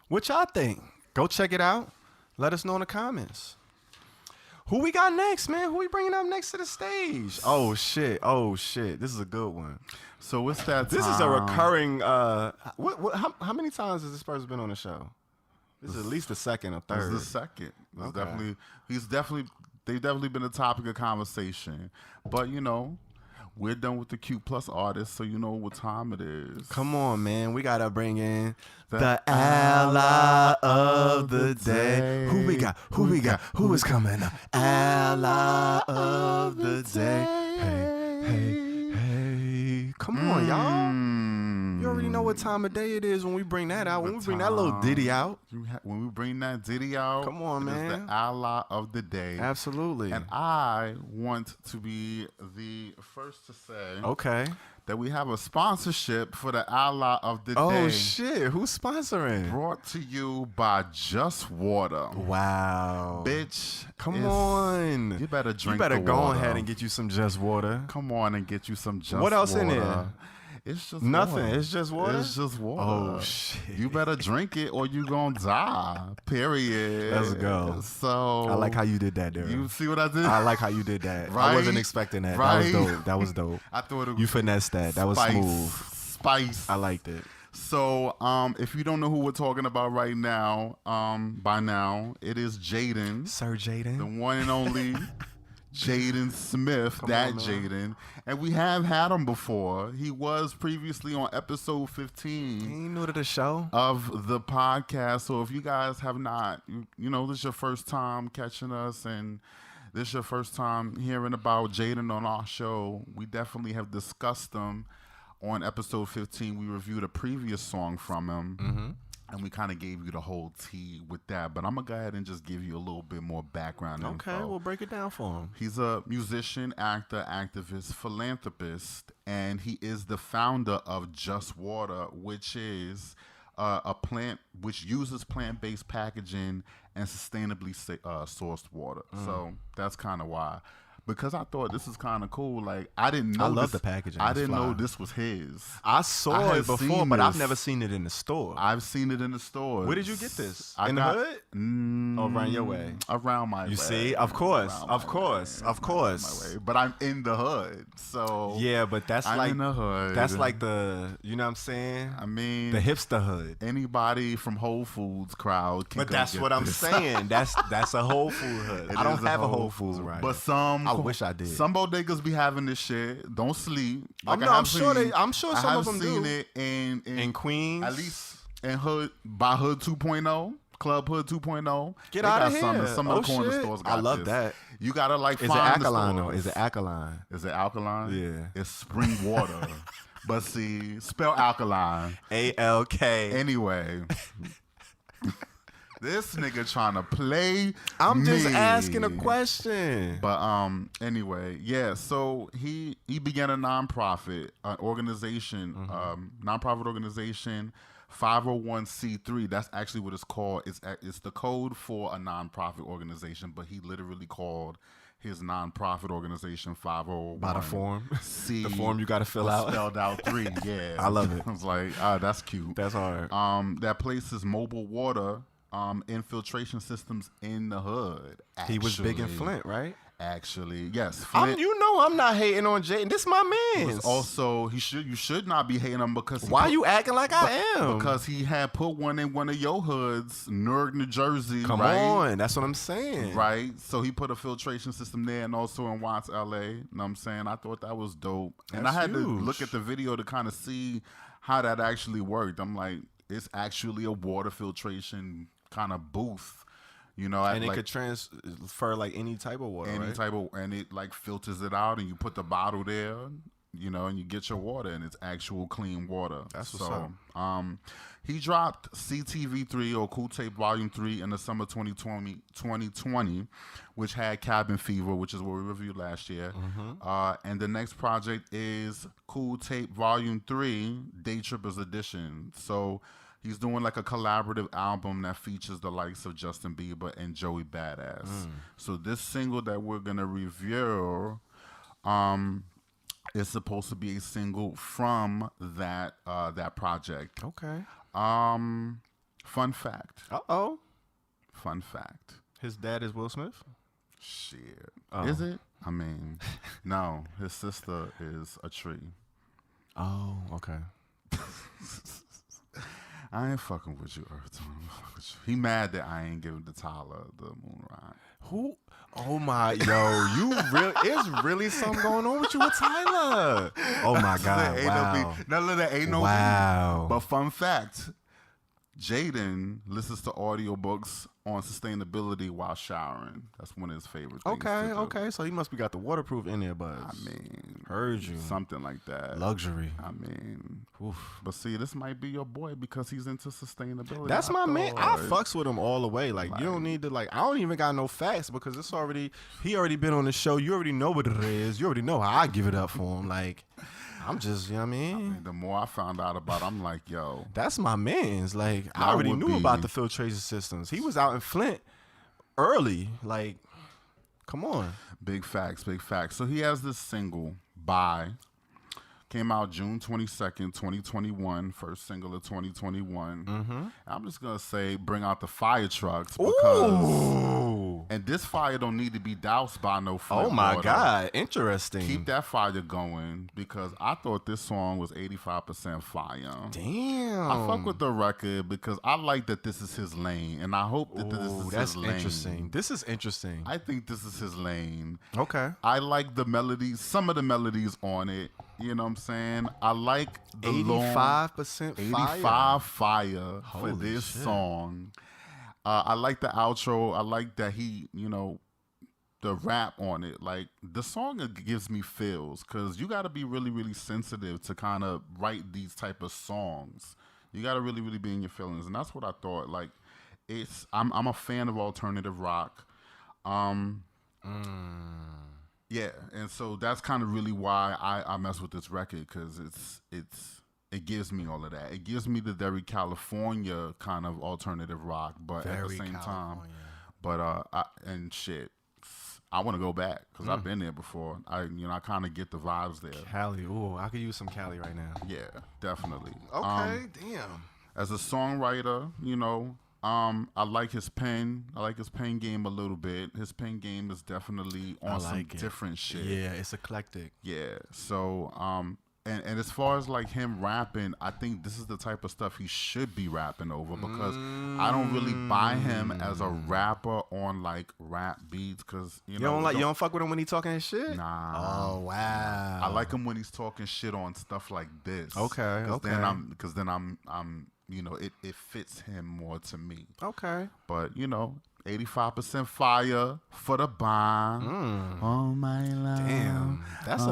what y'all think? Go check it out. Let us know in the comments. Who we got next, man? Who we bringing up next to the stage? Oh shit! This is a good one. So what's that? This is a recurring. How many times has this person been on the show? This is at least the second or third. This is the second. Okay. They've definitely been a topic of conversation. But you know, we're done with the Q plus artists, so you know what time it is. Come on, man. We gotta bring in the ally of the day. Who we got? Who is coming up? Ally of the day. Hey. Come on, y'all. You already know what time of day it is when we bring that out. When we bring that little ditty out. When we bring that ditty out, Come on, it is man. the ally of the day. Absolutely. And I want to be the first to say Okay. that we have a sponsorship for the ally of the day. Oh shit! Who's sponsoring? Brought to you by Just Water. Wow. Bitch, Come on. You better drink. You better the go water. ahead and get you some Just Water. Come on and get you some Just Water. What else in there? It's just Nothing. water. It's just water? It's just water. Oh, shit. You better drink it or you gonna die. Period. Let's go. So I like how you did that, Daryl. You see what I did? I like how you did that. Right? I wasn't expecting that. Right? That was dope. I thought it was You finessed that. That was smooth. Spice. I liked it. So, if you don't know who we're talking about right now, by now, it is Jaden. Sir Jaden. The one and only Jaden Smith, Come that on, man. Jaden. And we have had him before. He was previously on episode He 15 ain't new to the show. of the podcast. So if you guys have not, you know, this is your first time catching us and this is your first time hearing about Jaden on our show, we definitely have discussed him on episode 15. We reviewed a previous song from him. And we kind of gave you the whole tea with that. But I'm going to go ahead and just give you a little bit more background Okay, info. we'll break it down for him. He's a musician, actor, activist, philanthropist, and he is the founder of Just Water, which is a plant which uses plant-based packaging and sustainably sourced water. So that's kind of why. Because I thought this is kind of cool. Like, I didn't know I love the packaging. I It's didn't fly. know this was his. I saw I it had before, seen but I've this. never seen it in the store. I've seen it in the stores. Where did you get this? I In the got- hood? Oh, around your way? Around my way. You see? Of course. Around Of my course. way. Of course. My way. But I'm in the hood. So Yeah, but that's I'm like in the hood. that's like the, you know what I'm saying? I mean, The hipster hood. anybody from Whole Foods crowd can But go that's get what I'm this. saying. That's a Whole Food hood. It I don't is a have a Whole Foods right. But some I wish I did. Some bodegas be having this shit. Don't sleep. I'm sure some of them I have seen do. it in Queens. at least in Hood by Hood 2.0. Club Hood 2.0. Get They outta got here. Some of the corner shit. stores got I love this. that. You gotta like Is it find the alkaline though? stores. Is it alkaline? Is it alkaline? Yeah. It's spring water. But see, spell alkaline. ALK. Anyway. This nigga trying to play I'm just me. asking a question. But anyway, yeah. So he began a nonprofit organization, nonprofit organization, 501c3. That's actually what it's called. It's the code for a nonprofit organization, but he literally called his nonprofit organization 501. By the form. C. The form you got to fill out. Spelled out 3. Yeah, I love it. I was like, that's cute. That's hard. That places mobile water infiltration systems in the hood. He was big in actually. Flint, right? Actually, yes. Flint You know I'm not hating on Jaden. This my man. was also you should not be hating him because Why you acting like I am? because he had put one in one of your hoods, Newark, New Jersey. Come right? on, that's what I'm saying. Right, so he put a filtration system there, and also in Watts, LA. You know what I'm saying? I thought that was dope, and I That's had to huge. look at the video to kind of see how that actually worked. I'm like, it's actually a water filtration kind of booth, you know, And it like could transfer like any type of water, any right? type of, and it like filters it out, and you put the bottle there, and you get your water, and it's actual clean water. That's what's up. He dropped CTV3 or Cool Tape Volume 3 in the summer 2020, which had Cabin Fever, which is what we reviewed last year. And the next project is Cool Tape Volume 3, Day Trippers Edition. So he's doing like a collaborative album that features the likes of Justin Bieber and Joey Badass. So this single that we're going to review is supposed to be a single from that project. Okay. Fun fact. Uh-oh. Fun fact. His dad is Will Smith? Shit. Is it? I mean, no. His sister is a tree. Oh, okay. I ain't fucking with you, EarthTone. He mad that I ain't giving the Tyler the moon ride. Who? Oh my, you really, it's really something going on with you with Tyler. Oh my God, wow. No, there ain't no wow. But fun fact, Jaden listens to audiobooks on sustainability while showering. That's one of his favorite things. Okay. So he must be got the waterproof in there, buzz. I mean, heard you. Something like that. Luxury. I mean, oof. But see, this might be your boy because he's into sustainability. That's my man. I fucks with him all the way. Like you don't need to I don't even got no facts because he already been on the show. You already know what it is. You already know how I give it up for him. Like, I'm just, you know what I mean? The more I found out about it, I'm like, yo. That's my man's. Like, I already knew about the filtration systems. He was out in Flint early. Like, come on. Big facts. So he has this single, Bye. Came out June 22nd, 2021. First single of 2021. I'm just going to say, bring out the fire trucks because... And this fire don't need to be doused by no Flint Oh my water. God, interesting. Keep that fire going because I thought this song was 85% fire. Damn. I fuck with the record because I like that this is his lane, and I hope that this is his lane. Interesting. This is interesting. I think this is his lane. Okay. I like the melodies, some of the melodies on it. You know what I'm saying? I like the 85% fire. 85 fire Holy for this shit. song. I like the outro. I like that he, the rap on it. Like, the song gives me feels because you got to be really, really sensitive to kind of write these type of songs. You got to really, really be in your feelings. And that's what I thought. Like, I'm a fan of alternative rock. Yeah, and so that's kind of really why I mess with this record because it gives me all of that. It gives me the very California kind of alternative rock, but at the same time, I want to go back because I've been there before. I kind of get the vibes there. Cali, ooh, I could use some Cali right now. Yeah, definitely. Okay, damn. As a songwriter, I like his pen. I like his pen game a little bit. His pen game is definitely on some different shit. Yeah, it's eclectic. Yeah. So, and as far as like him rapping, I think this is the type of stuff he should be rapping over because I don't really buy him as a rapper on like rap beats because you don't fuck with him when he talking his shit. Nah. Oh wow. I like him when he's talking shit on stuff like this. Okay. Because then I'm it fits him more to me. Okay. But 85% fire for the bomb. Oh my love. Damn. That's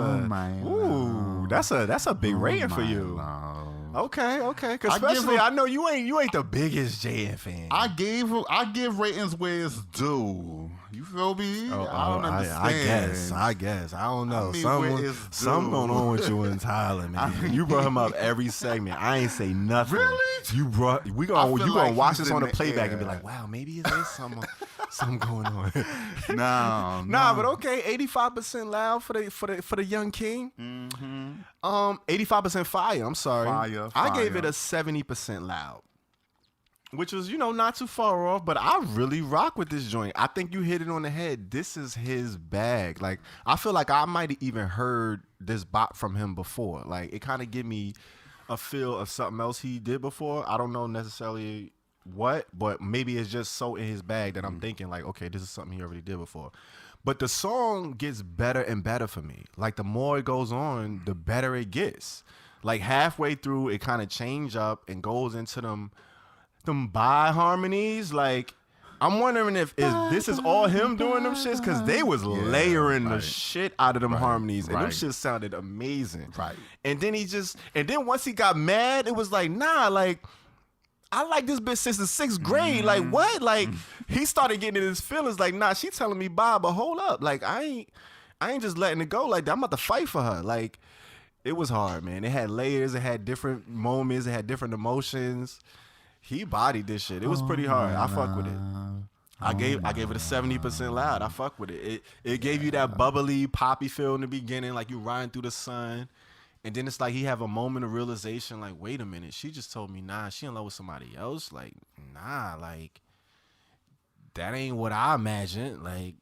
that's a big rating for you. Love. Okay. Cause especially I know you ain't the biggest Jaden fan. I give ratings where it's due. You feel me? I don't understand. I guess. I don't know. I mean, something going on with you and Tyler, man. You brought him up every segment. I ain't say nothing. Really? You gonna watch this on the playback air. and be like, wow, maybe it is something going on. No. But okay, 85% loud for the young king. 85% fire. I'm sorry. Fire. I gave it a 70% loud. Which was, not too far off, but I really rock with this joint. I think you hit it on the head. This is his bag. Like, I feel like I might have even heard this bop from him before. Like, it kind of give me a feel of something else he did before. I don't know necessarily what, but maybe it's just so in his bag that I'm thinking like, okay, this is something he already did before. But the song gets better and better for me. Like, the more it goes on, the better it gets. Like, halfway through, it kind of change up and goes into them bi harmonies. Like, I'm wondering if this is all him doing them shits, because they was layering the shit out of them harmonies, and them shits sounded amazing. Right. And then once he got mad, it was like, nah, like, I like this bitch since the 6th grade. Like, what? Like, he started getting in his feelings. Like, nah, she telling me bye, but hold up. Like, I ain't just letting it go like that. I'm about to fight for her. Like, it was hard, man. It had layers. It had different moments. It had different emotions. He bodied this shit. It was pretty hard. I fuck with it. I gave it a 70% loud. I fuck with it. It gave you that bubbly, poppy feel in the beginning, like you riding through the sun. And then it's like he have a moment of realization, like, wait a minute, she just told me, nah, she in love with somebody else. Like, nah, like, that ain't what I imagined. Like,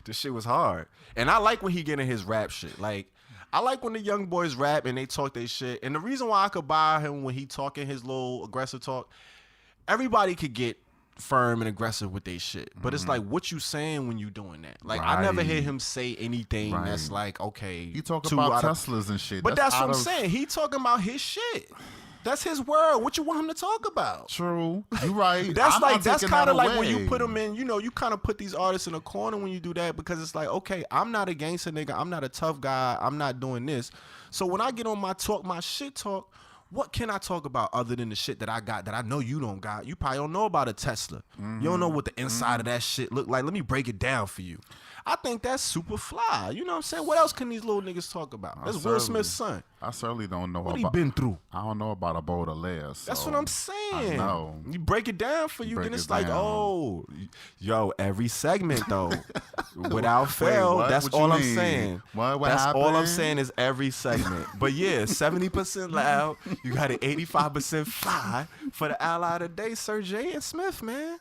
this shit was hard. And I like when he get in his rap shit. Like, I like when the young boys rap and they talk their shit. And the reason why I could buy him when he talking his little aggressive talk, everybody could get firm and aggressive with their shit. But it's like, what you saying when you doing that? Like, I never hear him say anything that's like, okay. He talking about Teslas and shit. But that's what I'm saying. He talking about his shit. That's his world. What you want him to talk about? True. You right. That's kind of like when you put them in, you kind of put these artists in a corner when you do that, because it's like, okay, I'm not a gangster nigga. I'm not a tough guy. I'm not doing this. So when I get on my shit talk, what can I talk about other than the shit that I got that I know you don't got? You probably don't know about a Tesla. You don't know what the inside of that shit look like. Let me break it down for you. I think that's super fly. You know what I'm saying? What else can these little niggas talk about? That's Will Smith's son. I certainly don't know what he been through. I don't know about a Baudelaire. So that's what I'm saying. I know. You break it down for you, then it's like, oh, yo, every segment though, without fail. That's all I'm saying. What that's happened? All I'm saying is every segment. But yeah, 70% loud. You got an 85% fly for the ally of the day, Sir Jaden Smith, man.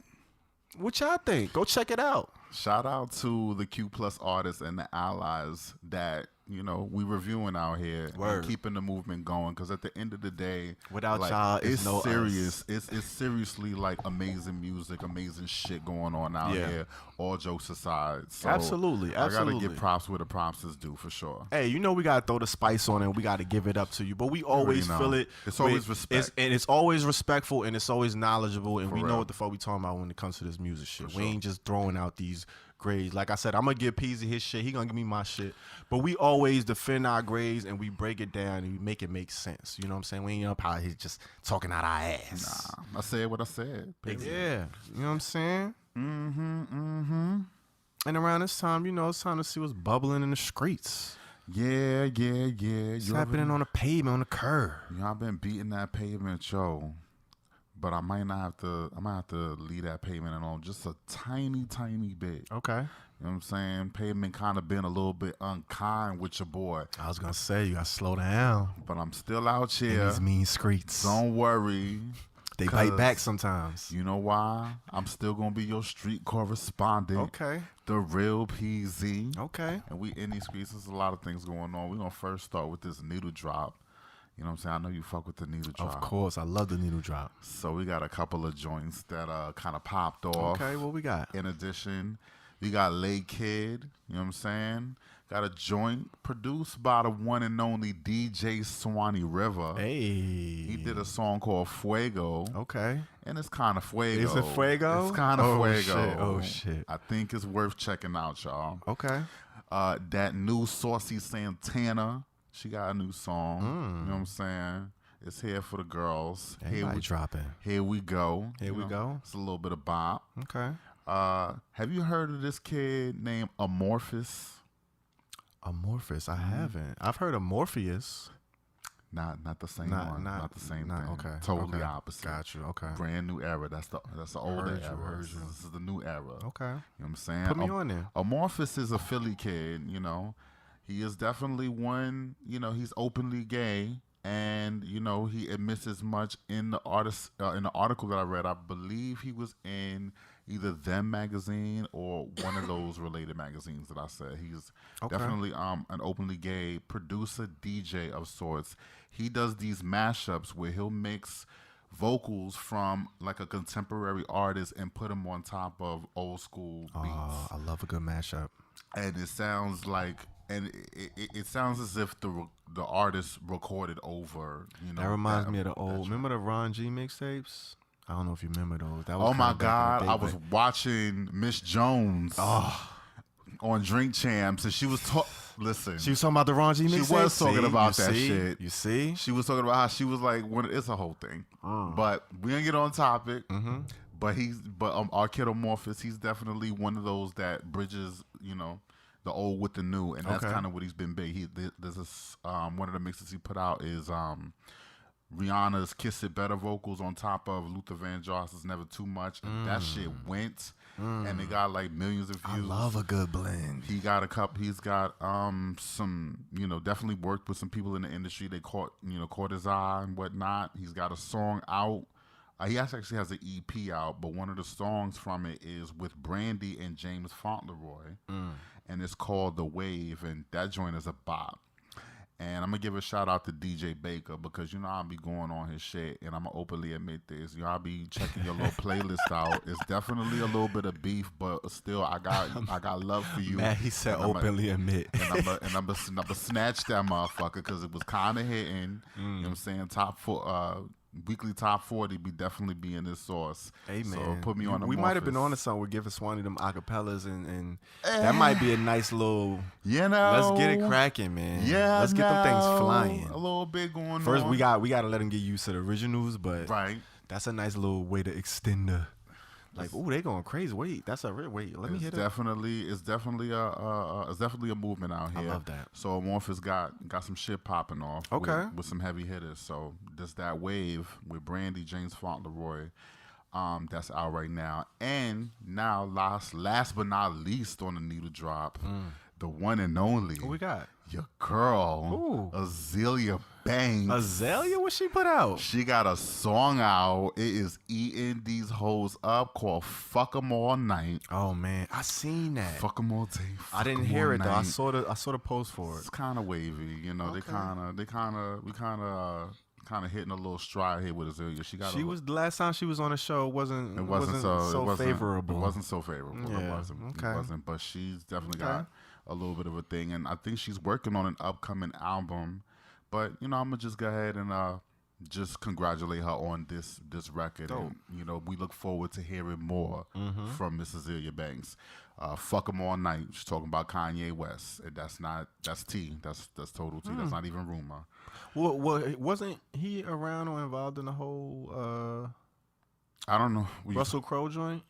What y'all think? Go check it out. Shout out to the Q Plus artists and the allies that, we reviewing out here and keeping the movement going. Because at the end of the day, without like, y'all, it's no serious. It's seriously like amazing music, amazing shit going on out here. All jokes aside, so absolutely. I gotta give props where the props is due for sure. Hey, we gotta throw the spice on it. We gotta give it up to you, but we always feel it. It's always respect, and it's always respectful, and it's always knowledgeable, and for we real. know what the fuck we talking about when it comes to this music shit. For we ain't just throwing out these grades. Like I said, I'm gonna give Peasy his shit. He gonna give me my shit. But we always defend our grades and we break it down and we make it make sense. You know what I'm saying? We ain't up out here just talking out our ass. Nah, I said what I said. Yeah. You know what I'm saying? Mm-hmm. And around this time, it's time to see what's bubbling in the streets. Yeah. What's happening on the pavement, on the curb? I've been beating that pavement, yo. But I might have to leave that pavement alone just a tiny bit. Okay. You know what I'm saying? Pavement kind of been a little bit unkind with your boy. I was going to say, you got to slow down. But I'm still out here. These mean Skreetz. Don't worry. They bite back sometimes. You know why? I'm still going to be your street correspondent. Okay. The real PZ. Okay. And we in these streets, there's a lot of things going on. We're going to first start with this needle drop. You know what I'm saying? I know you fuck with the needle drop. Of course. I love the needle drop. So we got a couple of joints that kind of popped off. Okay, what we got? In addition, we got Lay Kid. You know what I'm saying? Got a joint produced by the one and only DJ Swanee River. Hey. He did a song called Fuego. Okay. And it's kind of Fuego. Is it Fuego? It's kind of Fuego. Shit. Oh, shit. I think it's worth checking out, y'all. Okay. That new Saucy Santana. She got a new song. You know what I'm saying? It's here for the girls. Everybody dropping. Here we go. Here we go. It's a little bit of bop. Okay. Have you heard of this kid named Amorphous? Amorphous? I haven't. I've heard of Morpheus. Not the same one. Not the same thing. Okay. Totally opposite. Got you. Okay. Brand new era. That's the older era. Heard you. This is the new era. Okay. You know what I'm saying? Put me on there. Amorphous is a Philly kid, He is definitely one, he's openly gay, and he admits as much in the article that I read. I believe he was in either Them magazine or one of those related magazines that I said. He's definitely an openly gay producer, DJ of sorts. He does these mashups where he'll mix vocals from like a contemporary artist and put them on top of old school beats. I love a good mashup. And it sounds like, and it sounds as if the artist recorded over, That reminds me of the old, remember the Ron G mixtapes? I don't know if you remember those. That was Oh kinda my back God, in the I day, was but- watching Miss Jones on Drink Champs, and she was listen. She was talking about the Ron G She mixtape? was talking See? about You that see? shit. You see? She was talking about how she was like, it's a whole thing. But we gonna get on topic. But Archaeomorphous, he's definitely one of those that bridges, the old with the new, and that's kind of what he's been big. There's this one of the mixes he put out is Rihanna's "Kiss It Better" vocals on top of Luther Vandross's "Never Too Much," and that shit went, and they got like millions of views. I love a good blend. He got a couple. He's got some, definitely worked with some people in the industry. They caught his eye and whatnot. He's got a song out. He actually has an EP out, but one of the songs from it is with Brandy and James Fauntleroy, and it's called "The Wave," and that joint is a bop. And I'm gonna give a shout out to DJ Baker because I'll be going on his shit, and I'm gonna openly admit this. I'll be checking your little playlist out. It's definitely a little bit of beef, but still, I got love for you. Man, he said and openly admit. And I'm gonna snatch that motherfucker because it was kind of hitting. You know what I'm saying? Weekly top 40 be definitely be in this sauce. Hey man, so put me on. We might have been on to something with giving Swanee them acapellas, and that might be a nice little. Let's get it cracking, man. Yeah, let's get them things flying. A little bit going on. First, we got to let them get used to the originals, but right. That's a nice little way to extend the. Like, oh, they going crazy. Wait, that's a real wait. Let me hit it. It's definitely a movement out here. I love that. So Amorphous got some shit popping off. Okay. With some heavy hitters. So just that wave with Brandy, James Fauntleroy, that's out right now. And now last but not least on the needle drop, the one and only. What we got? Your girl, Azealia Banks. Azalea, what she put out? She got a song out. It is eating these hoes up called "Fuck 'Em All Night." Oh man, I seen that. Fuck 'em all day. I didn't hear it though. I saw the post for it. It's kind of wavy, They kind of hitting a little stride here with Azealia. She was the last time she was on the show. It wasn't so favorable. It wasn't so favorable. Yeah. It wasn't. Okay. It wasn't. But she's definitely got a little bit of a thing, and I think she's working on an upcoming album. But I'm gonna just go ahead and just congratulate her on this record. Dope. And we look forward to hearing more from Miss Azealia Banks. Fuck 'Em All Night. She's talking about Kanye West, and that's T. That's total T. That's not even rumor. Well, wasn't he around or involved in the whole I don't know. Russell Crowe joint?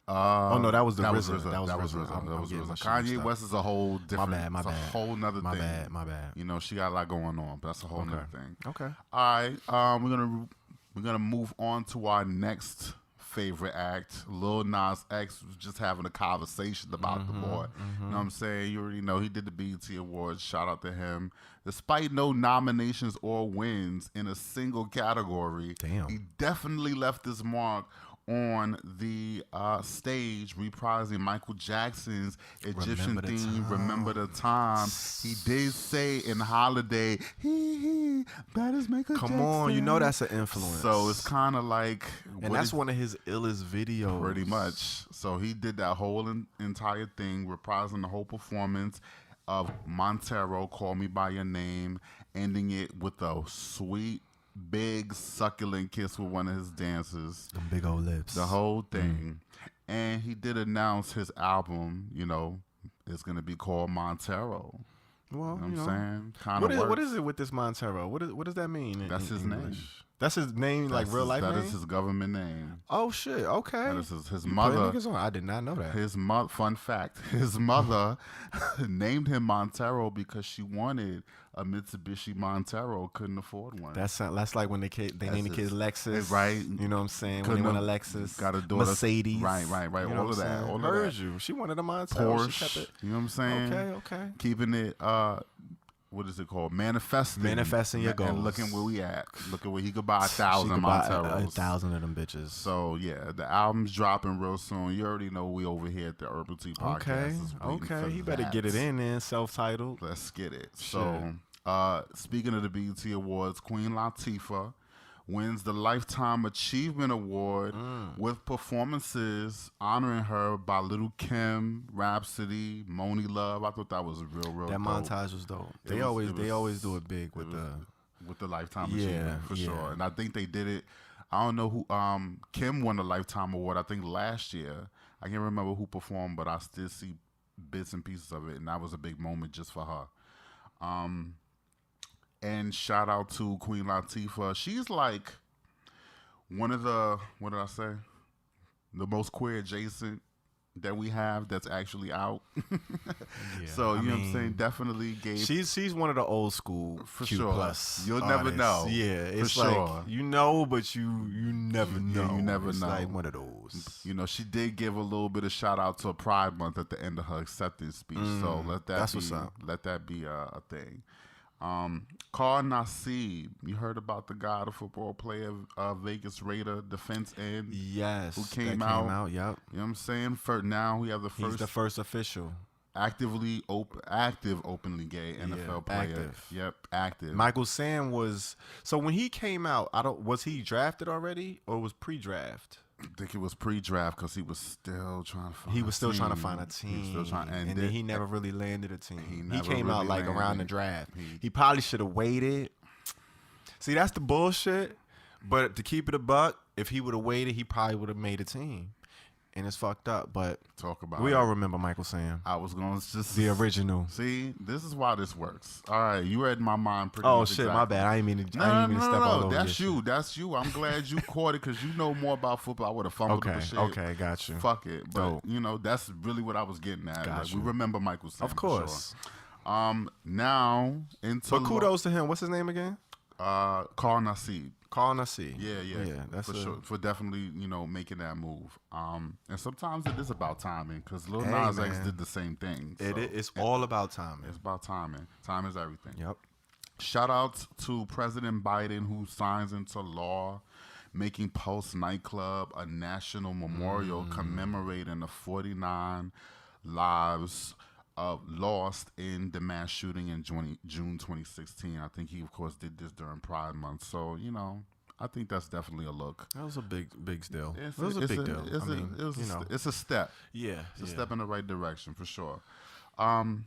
Oh no, that was the that RZA. Was RZA. That was RZA. RZA. That was I'm getting RZA. my shit Kanye mixed up. West is a whole different. My bad. It's a whole nother thing. My bad. She got a lot going on, but that's a whole nother thing. Okay. All right. We're gonna move on to our next favorite act. Lil Nas X was just having a conversation about the boy. You know what I'm saying? You already know he did the BET Awards. Shout out to him. Despite no nominations or wins in a single category, he definitely left his mark on the stage, reprising Michael Jackson's Egyptian theme, Remember the Time. He did say in Holiday, that is Michael Jackson. Come on, that's an influence. So it's kind of like... And that's one of his illest videos. Pretty much. So he did that whole entire thing, reprising the whole performance of Montero, Call Me By Your Name, ending it with a sweet, big, succulent kiss with one of his dancers. Them big old lips. The whole thing. And he did announce his album, is going to be called Montero. Well, you know what I'm saying? Kind of what is it with this Montero? What does that mean? That's his English? name. That's his name, like real life name? That is his government name. Oh, shit. Okay. That is his mother. I did not know that. Fun fact, his mother named him Montero because she wanted a Mitsubishi Montero, couldn't afford one. That's like when they name the kids Lexus. Right. You know what I'm saying? When they want a Lexus. Got a daughter. Mercedes. Right. You know all of that. All Heard of that. you. She wanted a Montero. Porsche. She kept it. You know what I'm saying? Okay. Keeping it, what is it called? Manifesting your goals. And looking where we at. Looking where he could buy 1,000 Monteros. 1,000 of them bitches. So, yeah, the album's dropping real soon. You already know we over here at the Herbal Tea Podcast. Okay. He better get it in then, self-titled. Let's get it. So, speaking of the BET Awards, Queen Latifah wins the Lifetime Achievement Award with performances honoring her by Lil' Kim, Rhapsody, Moni Love. I thought that was real that dope. montage was dope. They always do it big with the Lifetime Achievement for sure. And I think they did it. I don't know who. Kim won a Lifetime Award, I think, last year. I can't remember who performed, but I still see bits and pieces of it, and that was a big moment just for her. And shout out to Queen Latifah. She's like one of the, what did I say? The most queer adjacent that we have that's actually out. So you know what I'm saying? Definitely gave. She's one of the old school for Q sure. plus. You'll artists. never know. Yeah, it's for like sure. you know, but you never know. Yeah, you never it's know. Like one of those. You know, she did give a little bit of shout out to Pride Month at the end of her acceptance speech. So that's what's up. Let that be a thing. Carl Nassib, you heard about the guy, the football player, Vegas Raider defense end. Yes, who came that out. Came out. Yep. You know what I'm saying? For now, we have the first. He's the first official. Active openly gay NFL player. Active. Yep, active. Michael Sam was. So when he came out, was he drafted already or was pre-draft? I think it was pre-draft because he was still trying to find. He was still trying to find a team. He was still trying, and then he never really landed a team. He never came out really like around the landed. draft. He probably should have waited. See, that's the bullshit. But to keep it a buck, if he would have waited, he probably would have made a team. And it's fucked up. But Talk about we it. all remember Michael Sam, I was going to just the original. See, this is why this works. All right, you read my mind pretty Oh much. shit, exactly. my bad. I didn't mean to. I didn't mean to step all over That's your you. shit. That's you. I'm glad you caught it because you know more about football. I would have fumbled Okay, the shit. okay, got you. Fuck it. But Dope. you know, that's really what I was getting at. Got Like, you. we remember Michael Sam. Of course. For sure. Now into But kudos to him. What's his name again? Carl Nassib. Carl Nassib. Yeah. That's for sure. For definitely, making that move. And sometimes it is about timing because Lil Nas X man. did the same thing. So It's all about timing. it's about timing. Time is everything. Yep. Shout out to President Biden who signs into law making Pulse nightclub a national memorial commemorating the 49 lives lost in the mass shooting in June 2016. I think he, of course, did this during Pride Month. So, I think that's definitely a look. That was a big deal. It was a big deal. It's a step. Yeah. It's a step in the right direction for sure. On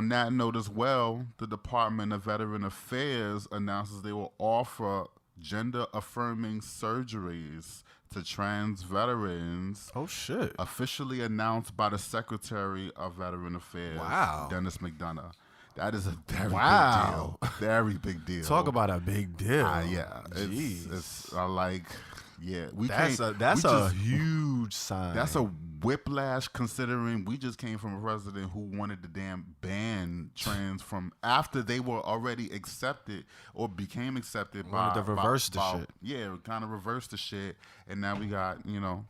that note as well, the Department of Veteran Affairs announces they will offer gender-affirming surgeries to trans veterans. Oh shit. Officially announced by the Secretary of Veteran Affairs, Wow. Dennis McDonough. That is a very Wow. big deal. Very big deal. Talk about a big deal. Yeah. Jeez. It's like, yeah. That's a huge sign. That's a whiplash considering we just came from a president who wanted to damn ban trans from after they were already accepted or became accepted Wanted to reverse the shit. Yeah, kind of reverse the shit. And now we got,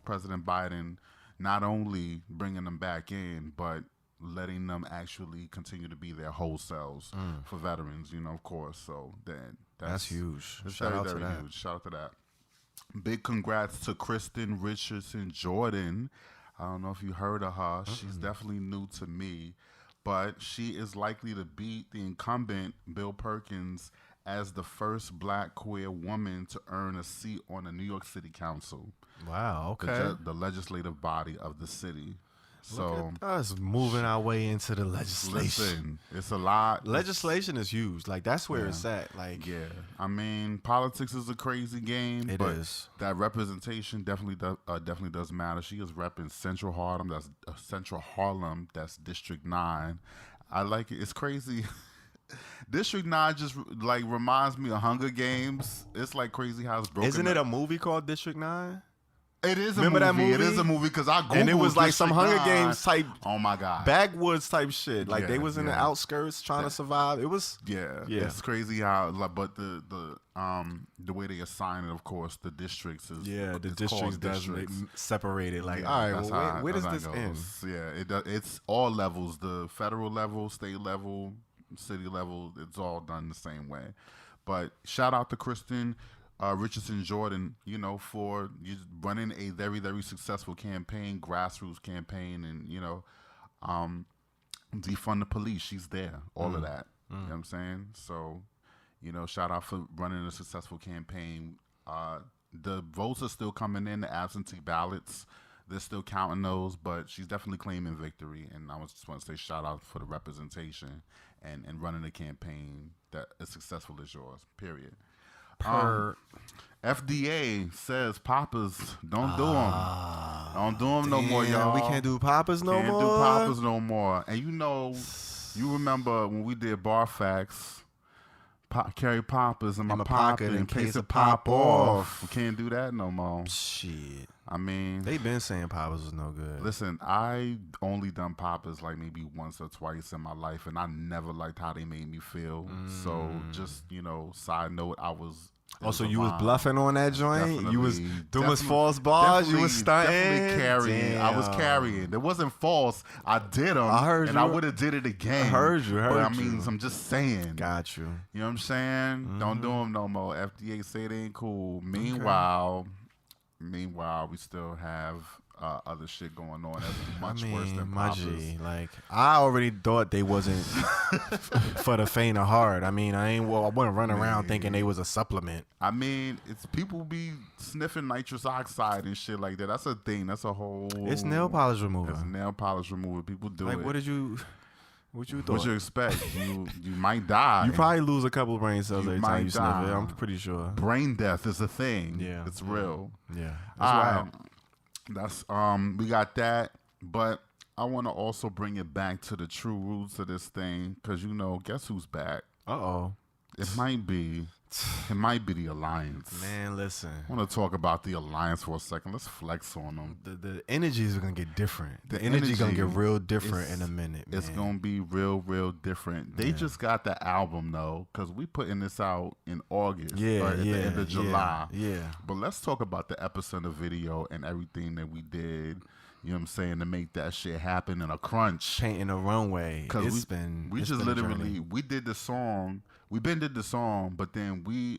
President Biden not only bringing them back in, but letting them actually continue to be their whole selves for veterans, of course. So then That's huge. It's Shout very, out to very that. huge. Shout out to that. Big congrats to Kristen Richardson Jordan. I don't know if you heard of her. She's definitely new to me, but she is likely to beat the incumbent Bill Perkins as the first black queer woman to earn a seat on the New York City Council, Wow. Okay. the legislative body of the city. So Look at us moving our way into the legislation. listen, it's a lot. Legislation is huge. Like that's where it's at. Like Yeah, I mean, politics is a crazy game. It but is. That representation definitely does matter. She is repping Central Harlem. That's District 9. I like it. It's crazy. District 9 just like reminds me of Hunger Games. It's like crazy how it's broken. Isn't it up. a movie called District 9? It is a Remember movie. that movie? It is a movie because I Googled And it was like some District Hunger 9. Games type Oh my god. backwoods type shit. Like they Yeah, was in the yeah. outskirts trying to survive. It was Yeah, Yeah. it's crazy how, like, but the way they assign it, of course, the districts is the it's districts called does districts. separate it. Like Yeah, all right, that's well, how- where does that's this how it end? goes. Yeah, it's all levels: the federal level, state level, city level. It's all done the same way. But shout out to Kristen Richardson Jordan, for running a very, very successful campaign, grassroots campaign, and defund the police. She's there, all of that. You know what I'm saying? So, shout out for running a successful campaign. The votes are still coming in, the absentee ballots. They're still counting those, but she's definitely claiming victory. And I just want to say shout out for the representation and running a campaign that is successful as yours, period. FDA says poppers don't do them. Don't do them no more, y'all. We can't do poppers no more. Can't do poppers no more. And you remember when we did bar facts, carry poppers in my pocket in case it pop off. We can't do that no more. Shit. I mean, they been saying poppers was no good. Listen, I only done poppers like maybe once or twice in my life, and I never liked how they made me feel. So just, side note, I was... So you was bluffing on that joint? Definitely, You was doing false bars? You was stunting? Definitely carrying. Damn. I was carrying. It wasn't false. I did them. I heard and you. I would have did it again. I heard you. But I mean, I'm just saying. Got you. You know what I'm saying? Don't do them no more. FDA say they ain't cool. Meanwhile, we still have other shit going on that's much worse than poppers. Like, I already thought they wasn't for the faint of heart. I mean, I wouldn't run around thinking they was a supplement. I mean, it's people be sniffing nitrous oxide and shit like that. That's a thing. That's a whole... It's nail polish remover. It's nail polish remover. People do it. Like, what you thought? What you expect? you might die. You probably lose a couple of brain cells every time you sniff die. it. I'm pretty sure. Brain death is a thing. Yeah. It's real. Yeah. That's right. That's we got that, but I want to also bring it back to the true roots of this thing, because guess who's back? It might be the Alliance. Man, listen. I want to talk about the Alliance for a second. Let's flex on them. The energies are gonna get different. The energy gonna get real different in a minute. Man. It's gonna be real different. They just got the album though, because we putting this out in August. At the end of July. Yeah. But let's talk about the Epicenter video and everything that we did. You know what I'm saying, to make that shit happen in a crunch. Painting a runway. Because we did the song. We did the song, but then we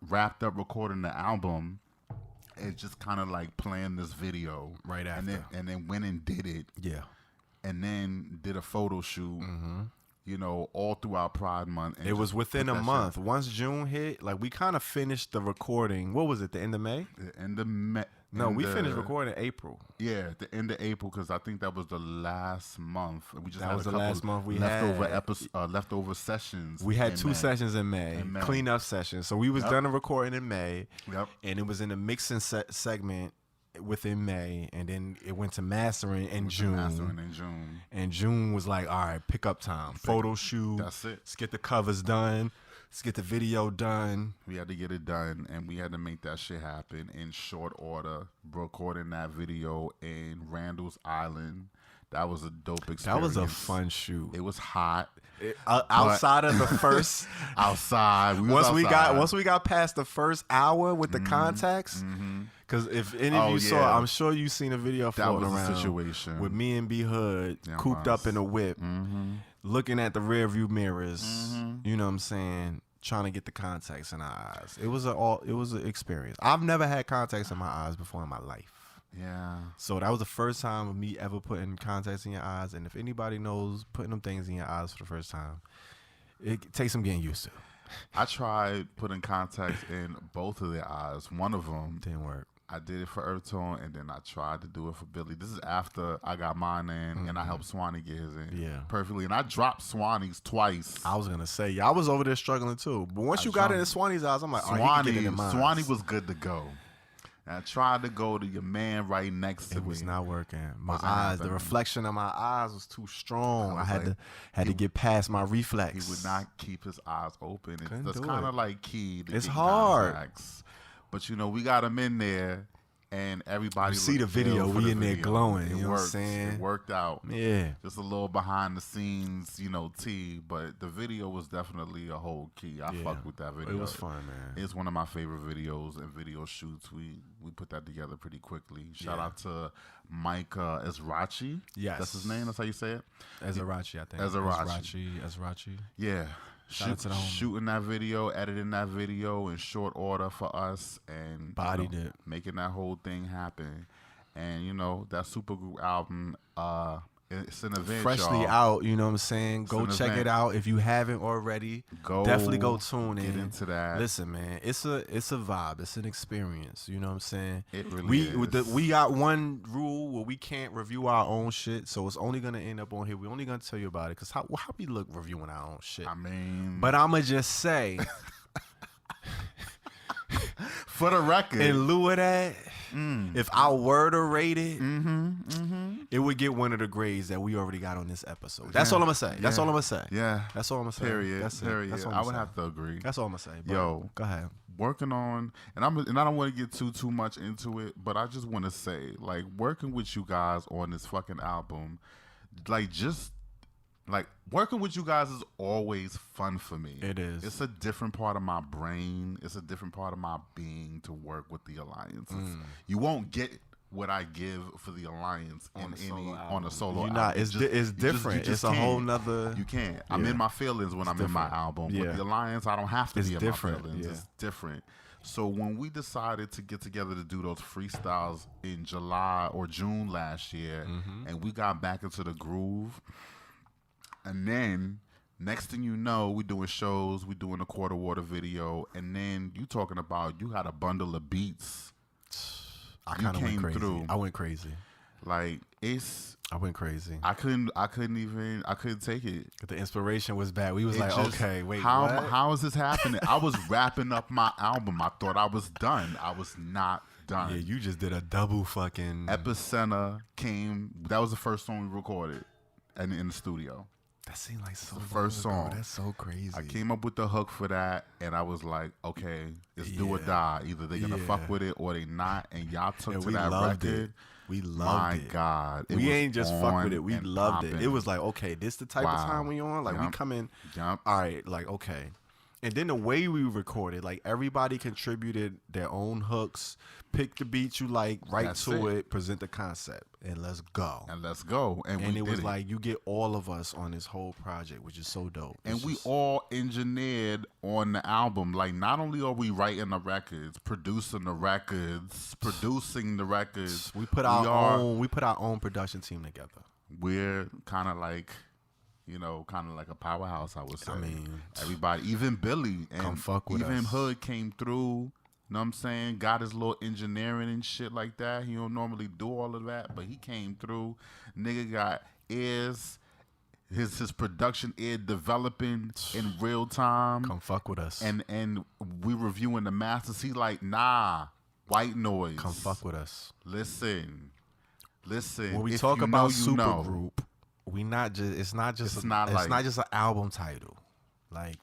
wrapped up recording the album and just kind of like planned this video right after, and then went and did it. Yeah, and then did a photo shoot. All throughout Pride Month. It was within a month. Once June hit, like we kind of finished the recording. What was it? The end of May? The end of May. No, we finished recording in April. Yeah, at the end of April, because I think that was the last month. We just that was the last month we had leftover sessions. We had two sessions in May, cleanup sessions. So we was done recording in May. Yep. And it was in the mixing segment within May, and then it went to mastering in June. And June was like, all right, pick up time, photo shoot. That's it. Let's get the covers done. Let's get the video done. We had to get it done, and we had to make that shit happen in short order. Recording that video in Randall's Island. That was a dope experience. That was a fun shoot. It was hot. Outside of the first outside. Once we got past the first hour with the contacts. Because if any of you saw, I'm sure you've seen a video floating around. That was a situation with me and B Hood cooped up in a whip, looking at the rear view mirrors. You know what I'm saying? Trying to get the contacts in our eyes. It was an experience. I've never had contacts in my eyes before in my life. Yeah. So that was the first time of me ever putting contacts in your eyes. And if anybody knows putting them things in your eyes for the first time, it takes some getting used to. I tried putting contacts in both of their eyes. One of them didn't work. I did it for EarthTone, and then I tried to do it for Billy. This is after I got mine in, and I helped Swanee get his in perfectly. And I dropped Swanee's twice. I was going to say, I was over there struggling too. But once you got it in Swanee's eyes, I'm like, he can get it in mine. Swanee was good to go. And I tried to go to your man right next to me. It was not working. My eyes, the reflection of my eyes was too strong. I had to get past my reflex. He would not keep his eyes open. It's kind of like key. It's hard. Contacts. But, we got him in there, and everybody... You see the video. We in there glowing. You know what I'm saying? It worked out. Yeah. Just a little behind the scenes, tea. But the video was definitely a whole key. I fucked with that video. It was fun, man. It's one of my favorite videos and video shoots. We put that together pretty quickly. Shout out to Mike Ezrachi. Yes. That's his name? That's how you say it? Ezrachi, I think. Ezrachi. Yeah. Shooting that video, editing that video in short order for us, and bodied it, making that whole thing happen. And that Supergroup album, it's an event, freshly out. You know what I'm saying? Go check it out if you haven't already. Definitely go tune in. Get into that. Listen, man, it's a vibe. It's an experience. You know what I'm saying? It really is. We got one rule where we can't review our own shit, so it's only gonna end up on here. We're only gonna tell you about it because how we look reviewing our own shit. I mean, but I'ma just say. For the record. In lieu of that, if I were to rate it, it would get one of the grades that we already got on this episode. That's all I'm gonna say. That's all I'm gonna say. Yeah. That's all I'm gonna say. Period. That's it. Period. That's all I I'm would saying. have to agree. That's all I'm gonna say. Bro. Yo, go ahead. Working on, and I don't want to get too much into it, but I just want to say, like, working with you guys on this fucking album, like, working with you guys is always fun for me. It is. It's a different part of my brain. It's a different part of my being to work with the Alliance. You won't get what I give for the Alliance on a solo album. It's different. It's a whole nother. You can't. I'm in my feelings when I'm in my album. Yeah. With the Alliance, I don't have to be in different. my feelings. Yeah. It's different. So when we decided to get together to do those freestyles in July or June last year, and we got back into the groove, and then next thing you know, we doing shows, we doing a Quarter Water video, and then you talking about you had a bundle of beats. I kind of went crazy. Through. I went crazy. Like I went crazy. I couldn't take it. The inspiration was bad. We was like, okay, wait, how what? How is this happening? I was wrapping up my album. I thought I was done. I was not done. Yeah, you just did a double fucking. Epicenter came. That was the first song we recorded, and in the studio. That seemed like so. The first song. That's so crazy. I came up with the hook for that, and I was like, okay, it's do or die. Either they're gonna fuck with it or they not. And y'all took to that record. We loved it. My God. We ain't just fuck with it. We loved popping. it. It was like, okay, this the type of time we on. Like we come in. Yep. All right, like okay. And then the way we recorded, like everybody contributed their own hooks, pick the beat you like, it, present the concept, and let's go. And it was like you get all of us on this whole project, which is so dope. And we all engineered on the album. Like, not only are we writing the records, producing the records, we put our own production team together. We're kind of like, a powerhouse, I would say. I mean, everybody, even Billy and come fuck with even us. Hood came through. Know what I'm saying? Got his little engineering and shit like that. He don't normally do all of that, but he came through. Nigga got ears. His production ear developing in real time. Come fuck with us. And we reviewing the masters. He like, nah, white noise. Come fuck with us. Listen. When we talk about supergroup, it's not just an album title. Like,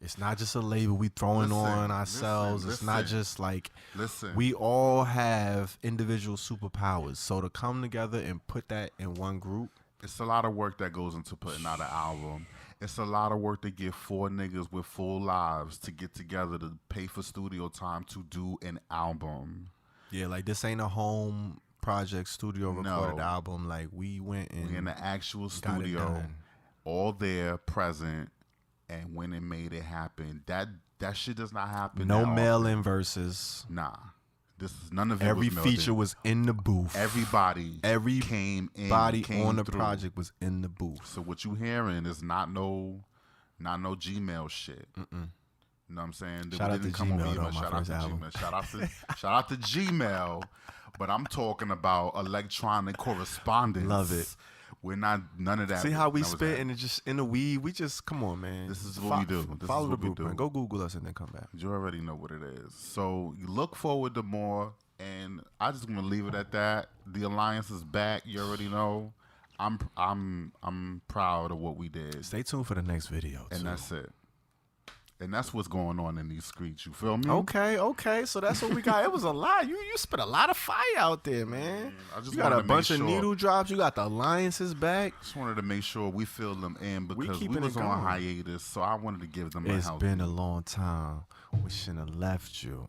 it's not just a label we throwing on ourselves. It's not just like, we all have individual superpowers. So to come together and put that in one group. It's a lot of work that goes into putting out an album. It's a lot of work to get 4 niggas with full lives to get together to pay for studio time to do an album. Yeah, like this ain't a home project studio recorded album. Like we went and we in the actual studio, all there, present, and when it made it happen. That shit does not happen. No mail-in verses. Nah. This is none of it. Every feature was in the booth. Everybody came in. Body on the project was in the booth. So what you hearing is not no Gmail shit. You know what I'm saying? Shout out to Gmail. Shout out to Gmail. But I'm talking about electronic correspondence. Love it. We're not none of that. See how we spit and it's just in the weed. We just come on, man. This is what we do. Follow the blueprint. Go Google us and then come back. You already know what it is. So you look forward to more, and I just want to leave it at that. The Alliance is back. You already know. I'm proud of what we did. Stay tuned for the next video. And that's it. And that's what's going on in these streets. You feel me? Okay. So that's what we got. It was a lot. You spit a lot of fire out there, man. You got a bunch of needle drops. You got the Alliances back. Just wanted to make sure we filled them in because we was on hiatus. So I wanted to give them a help. It's been a long time. We shouldn't have left you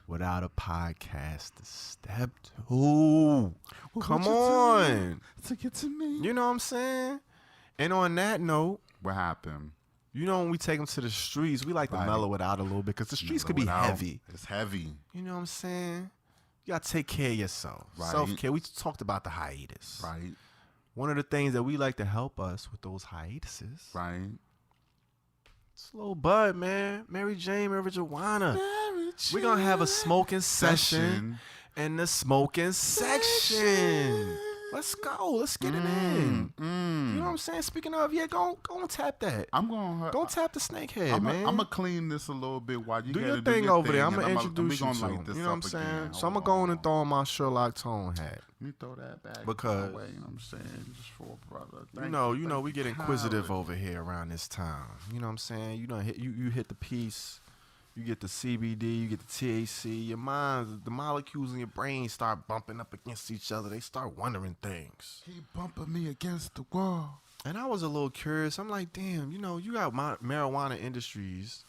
without a podcast to step to. Come on. To get to me. You know what I'm saying? And on that note. What happened? You know, when we take them to the streets, we like to mellow it out a little bit because the streets could be heavy. It's heavy. You know what I'm saying? You got to take care of yourself. Right. Self-care. We talked about the hiatus. Right. One of the things that we like to help us with those hiatuses. Right. It's a little bud, man. Mary Jane, marijuana. We're going to have a smoking session in the Smokin Section. Let's go. Let's get it in. You know what I'm saying? Speaking of, go and tap that. Go tap the snakehead, man. I'm gonna clean this a little bit while you do your thing over there. I'm gonna introduce you to him. You know what I'm saying? So I'm gonna go in and throw on my Sherlock Tone hat. Let me throw that back. Because away, you know what I'm saying? Just for a brother. You know, we get inquisitive over here around this time. You know what I'm saying? You hit the piece. You get the CBD, you get the THC. Your mind, the molecules in your brain start bumping up against each other. They start wondering things. He bumping me against the wall. And I was a little curious. I'm like, damn, you got marijuana industries.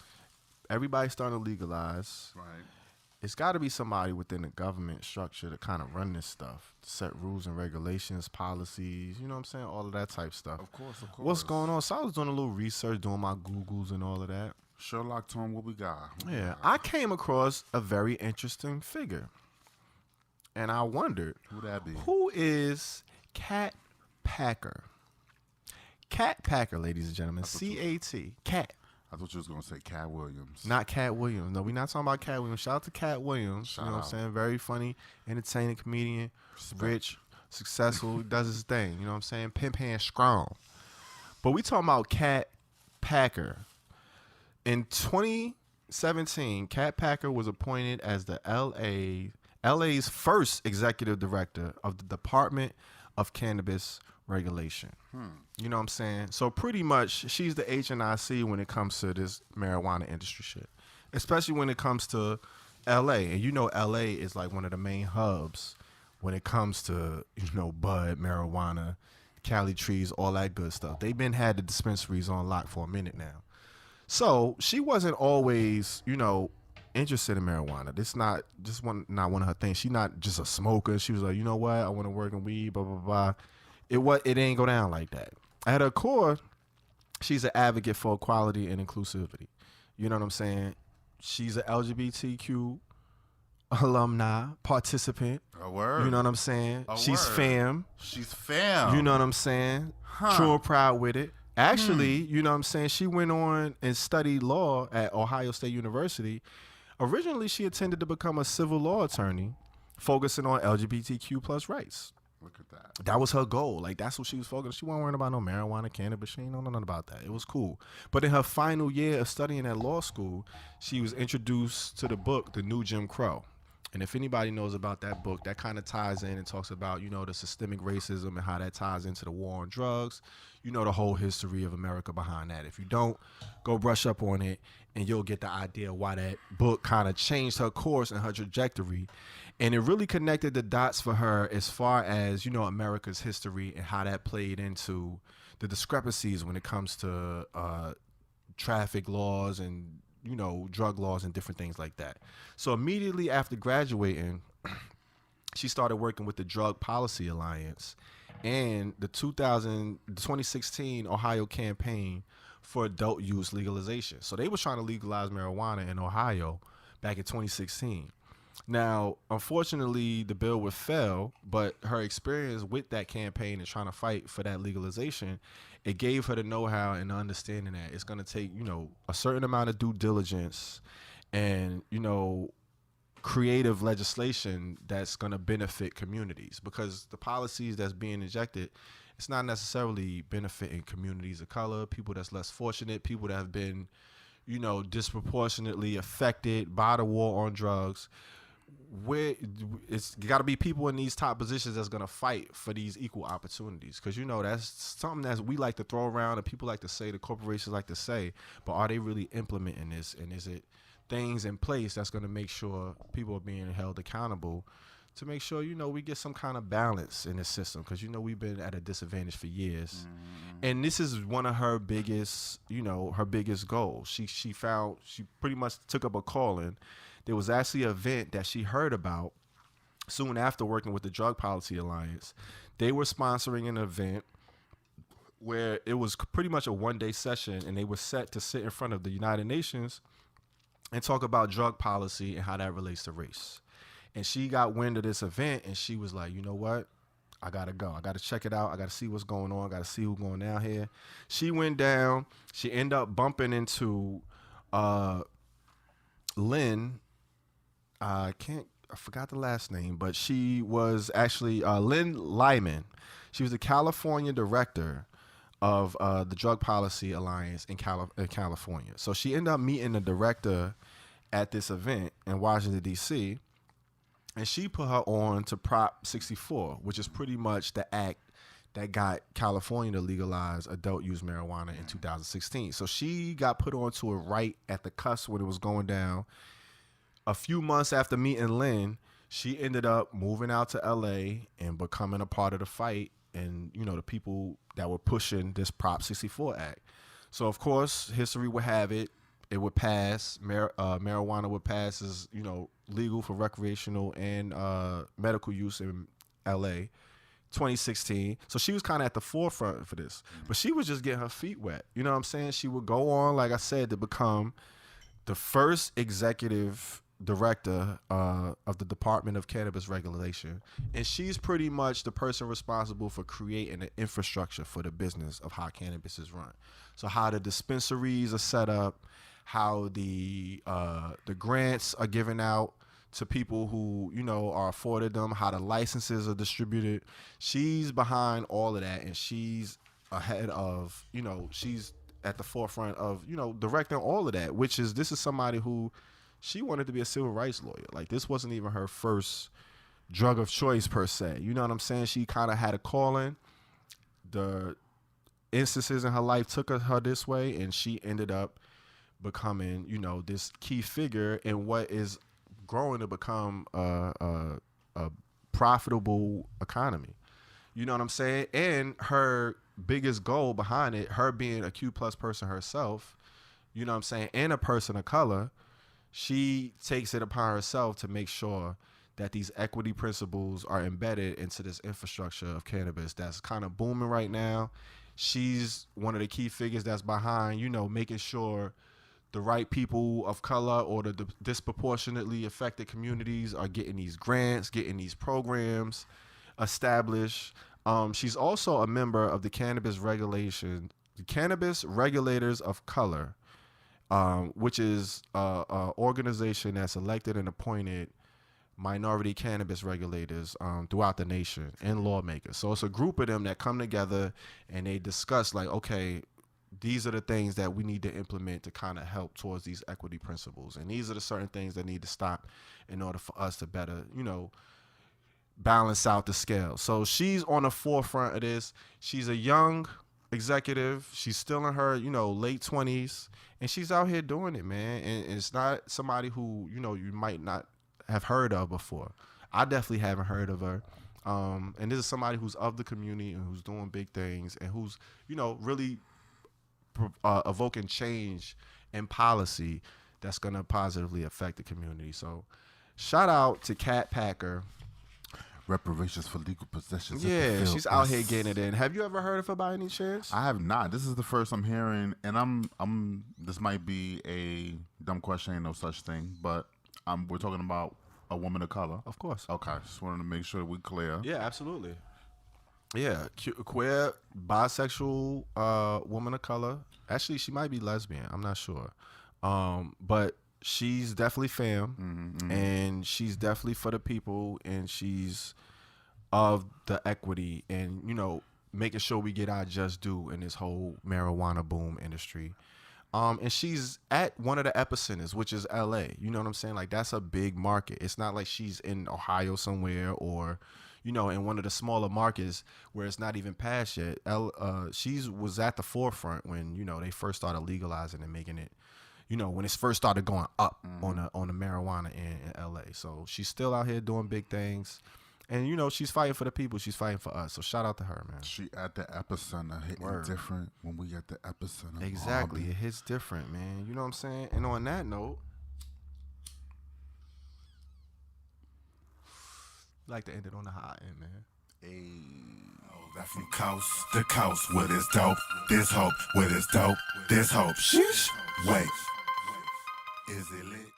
Everybody's starting to legalize. Right. It's got to be somebody within the government structure to kind of run this stuff, to set rules and regulations, policies, you know what I'm saying? All of that type stuff. Of course. What's going on? So I was doing a little research, doing my Googles and all of that. Sherlock Tone, what we got? I came across a very interesting figure. And I wondered, who that be? Who is Cat Packer? Cat Packer, ladies and gentlemen. C-A-T. Cat. I thought you was going to say Cat Williams. Not Cat Williams. No, we're not talking about Cat Williams. Shout out to Cat Williams. You know what I'm saying? Very funny, entertaining comedian, rich, successful, does his thing. You know what I'm saying? Pimp hand strong. But we talking about Cat Packer. In 2017, Cat Packer was appointed as the LA's first executive director of the Department of Cannabis Regulation. You know what I'm saying? So pretty much, she's the HNIC when it comes to this marijuana industry shit, especially when it comes to LA. And you know, LA is like one of the main hubs when it comes to, bud, marijuana, Cali trees, all that good stuff. They've had the dispensaries on lock for a minute now. So she wasn't always, interested in marijuana. This not one of her things. She's not just a smoker. She was like, you know what? I want to work in weed, blah, blah, blah. It ain't go down like that. At her core, she's an advocate for equality and inclusivity. You know what I'm saying? She's an LGBTQ alumni, participant. A word. You know what I'm saying? She's fam. She's fam. You know what I'm saying? True and proud with it. Actually, you know what I'm saying? She went on and studied law at Ohio State University. Originally, she intended to become a civil law attorney focusing on LGBTQ plus rights. Look at that. That was her goal. Like, that's what she was focused. She wasn't worrying about no marijuana, cannabis. She ain't know nothing about that. It was cool. But in her final year of studying at law school, she was introduced to the book, The New Jim Crow. And if anybody knows about that book, that kind of ties in and talks about, the systemic racism and how that ties into the war on drugs. The whole history of America behind that. If you don't, go brush up on it, and you'll get the idea why that book kind of changed her course and her trajectory. And it really connected the dots for her as far as, America's history and how that played into the discrepancies when it comes to traffic laws and, drug laws and different things like that. So immediately after graduating, she started working with the Drug Policy Alliance and the 2016 Ohio campaign for adult use legalization. So they were trying to legalize marijuana in Ohio back in 2016. Now, unfortunately, the bill would fail, but her experience with that campaign and trying to fight for that legalization, it gave her the know-how and the understanding that it's going to take, a certain amount of due diligence and, creative legislation that's going to benefit communities, because the policies that's being injected, it's not necessarily benefiting communities of color, people that's less fortunate, people that have been, disproportionately affected by the war on drugs. Where it's got to be people in these top positions that's going to fight for these equal opportunities, because that's something that we like to throw around and people like to say, the corporations like to say, but are they really implementing this, and is it things in place that's going to make sure people are being held accountable to make sure we get some kind of balance in this system, because we've been at a disadvantage for years. And this is one of her biggest goals. She pretty much took up a calling. There was actually an event that she heard about soon after working with the Drug Policy Alliance. They were sponsoring an event where it was pretty much a one-day session, and they were set to sit in front of the United Nations and talk about drug policy and how that relates to race. And she got wind of this event, and she was like, you know what? I got to go. I got to check it out. I got to see what's going on. I got to see who's going down here. She went down. She ended up bumping into Lynn. I forgot the last name, but she was actually Lynn Lyman. She was the California director of the Drug Policy Alliance in California. So she ended up meeting the director at this event in Washington, D.C., and she put her on to Prop 64, which is pretty much the act that got California to legalize adult use marijuana in 2016. So she got put onto it right at the cusp when it was going down. A few months after meeting Lynn, she ended up moving out to L.A. and becoming a part of the fight and, you know, the people that were pushing this Prop 64 Act. So, of course, history would have it. It would pass. Marijuana would pass as, you know, legal for recreational and medical use in L.A. 2016. So she was kind of at the forefront for this. But she was just getting her feet wet. You know what I'm saying? She would go on, like I said, to become the first executive director of the Department of Cannabis Regulation. And she's pretty much the person responsible for creating an infrastructure for the business of how cannabis is run. So how the dispensaries are set up, how the grants are given out to people who, you know, are afforded them, how the licenses are distributed. She's behind all of that, and she's ahead of, you know, she's at the forefront of, you know, directing all of that, this is somebody who, she wanted to be a civil rights lawyer. Like, this wasn't even her first drug of choice per se. You know what I'm saying? She kind of had a calling. The instances in her life took her this way, and she ended up becoming, you know, this key figure in what is growing to become a profitable economy. You know what I'm saying? And her biggest goal behind it, her being a Q+ person herself, you know what I'm saying, and a person of color, she takes it upon herself to make sure that these equity principles are embedded into this infrastructure of cannabis that's kind of booming right now. She's one of the key figures that's behind, you know, making sure the right people of color or the disproportionately affected communities are getting these grants, getting these programs established. She's also a member of the Cannabis Regulators of Color, which is an organization that's elected and appointed minority cannabis regulators throughout the nation and lawmakers. So it's a group of them that come together and they discuss, like, okay, these are the things that we need to implement to kind of help towards these equity principles. And these are the certain things that need to stop in order for us to better, you know, balance out the scale. So she's on the forefront of this. She's a young executive. She's still in her, you know, late 20s, and she's out here doing it, man. And it's not somebody who, you know, you might not have heard of before. I definitely haven't heard of her. And this is somebody who's of the community and who's doing big things and who's, you know, really evoking change in policy that's going to positively affect the community. So shout out to Kat Packer. Reparations for legal possessions. Yeah, she's out here getting it in. Have you ever heard of her by any chance? I have not. This is the first I'm hearing, and this might be a dumb question, ain't no such thing, but we're talking about a woman of color. Of course. Okay, just wanted to make sure we're clear. Yeah, absolutely. Yeah, queer, bisexual woman of color. Actually, she might be lesbian. I'm not sure. But she's definitely femme, and she's definitely for the people, and she's of the equity and, you know, making sure we get our just due in this whole marijuana boom industry. And she's at one of the epicenters, which is LA. You know what I'm saying? Like, that's a big market. It's not like she's in Ohio somewhere or, you know, in one of the smaller markets where it's not even passed yet. She was at the forefront when, you know, they first started legalizing and making it, you know, when it first started going up on the marijuana in LA. So she's still out here doing big things. And, you know, she's fighting for the people. She's fighting for us. So shout out to her, man. She at the epicenter, hitting different when we at the epicenter. Exactly. It hits different, man. You know what I'm saying? And on that note, I like to end it on the high end, man. That from coast to coast with this dope, this hope, with this dope, this hope. Sheesh. Wait, is it lit?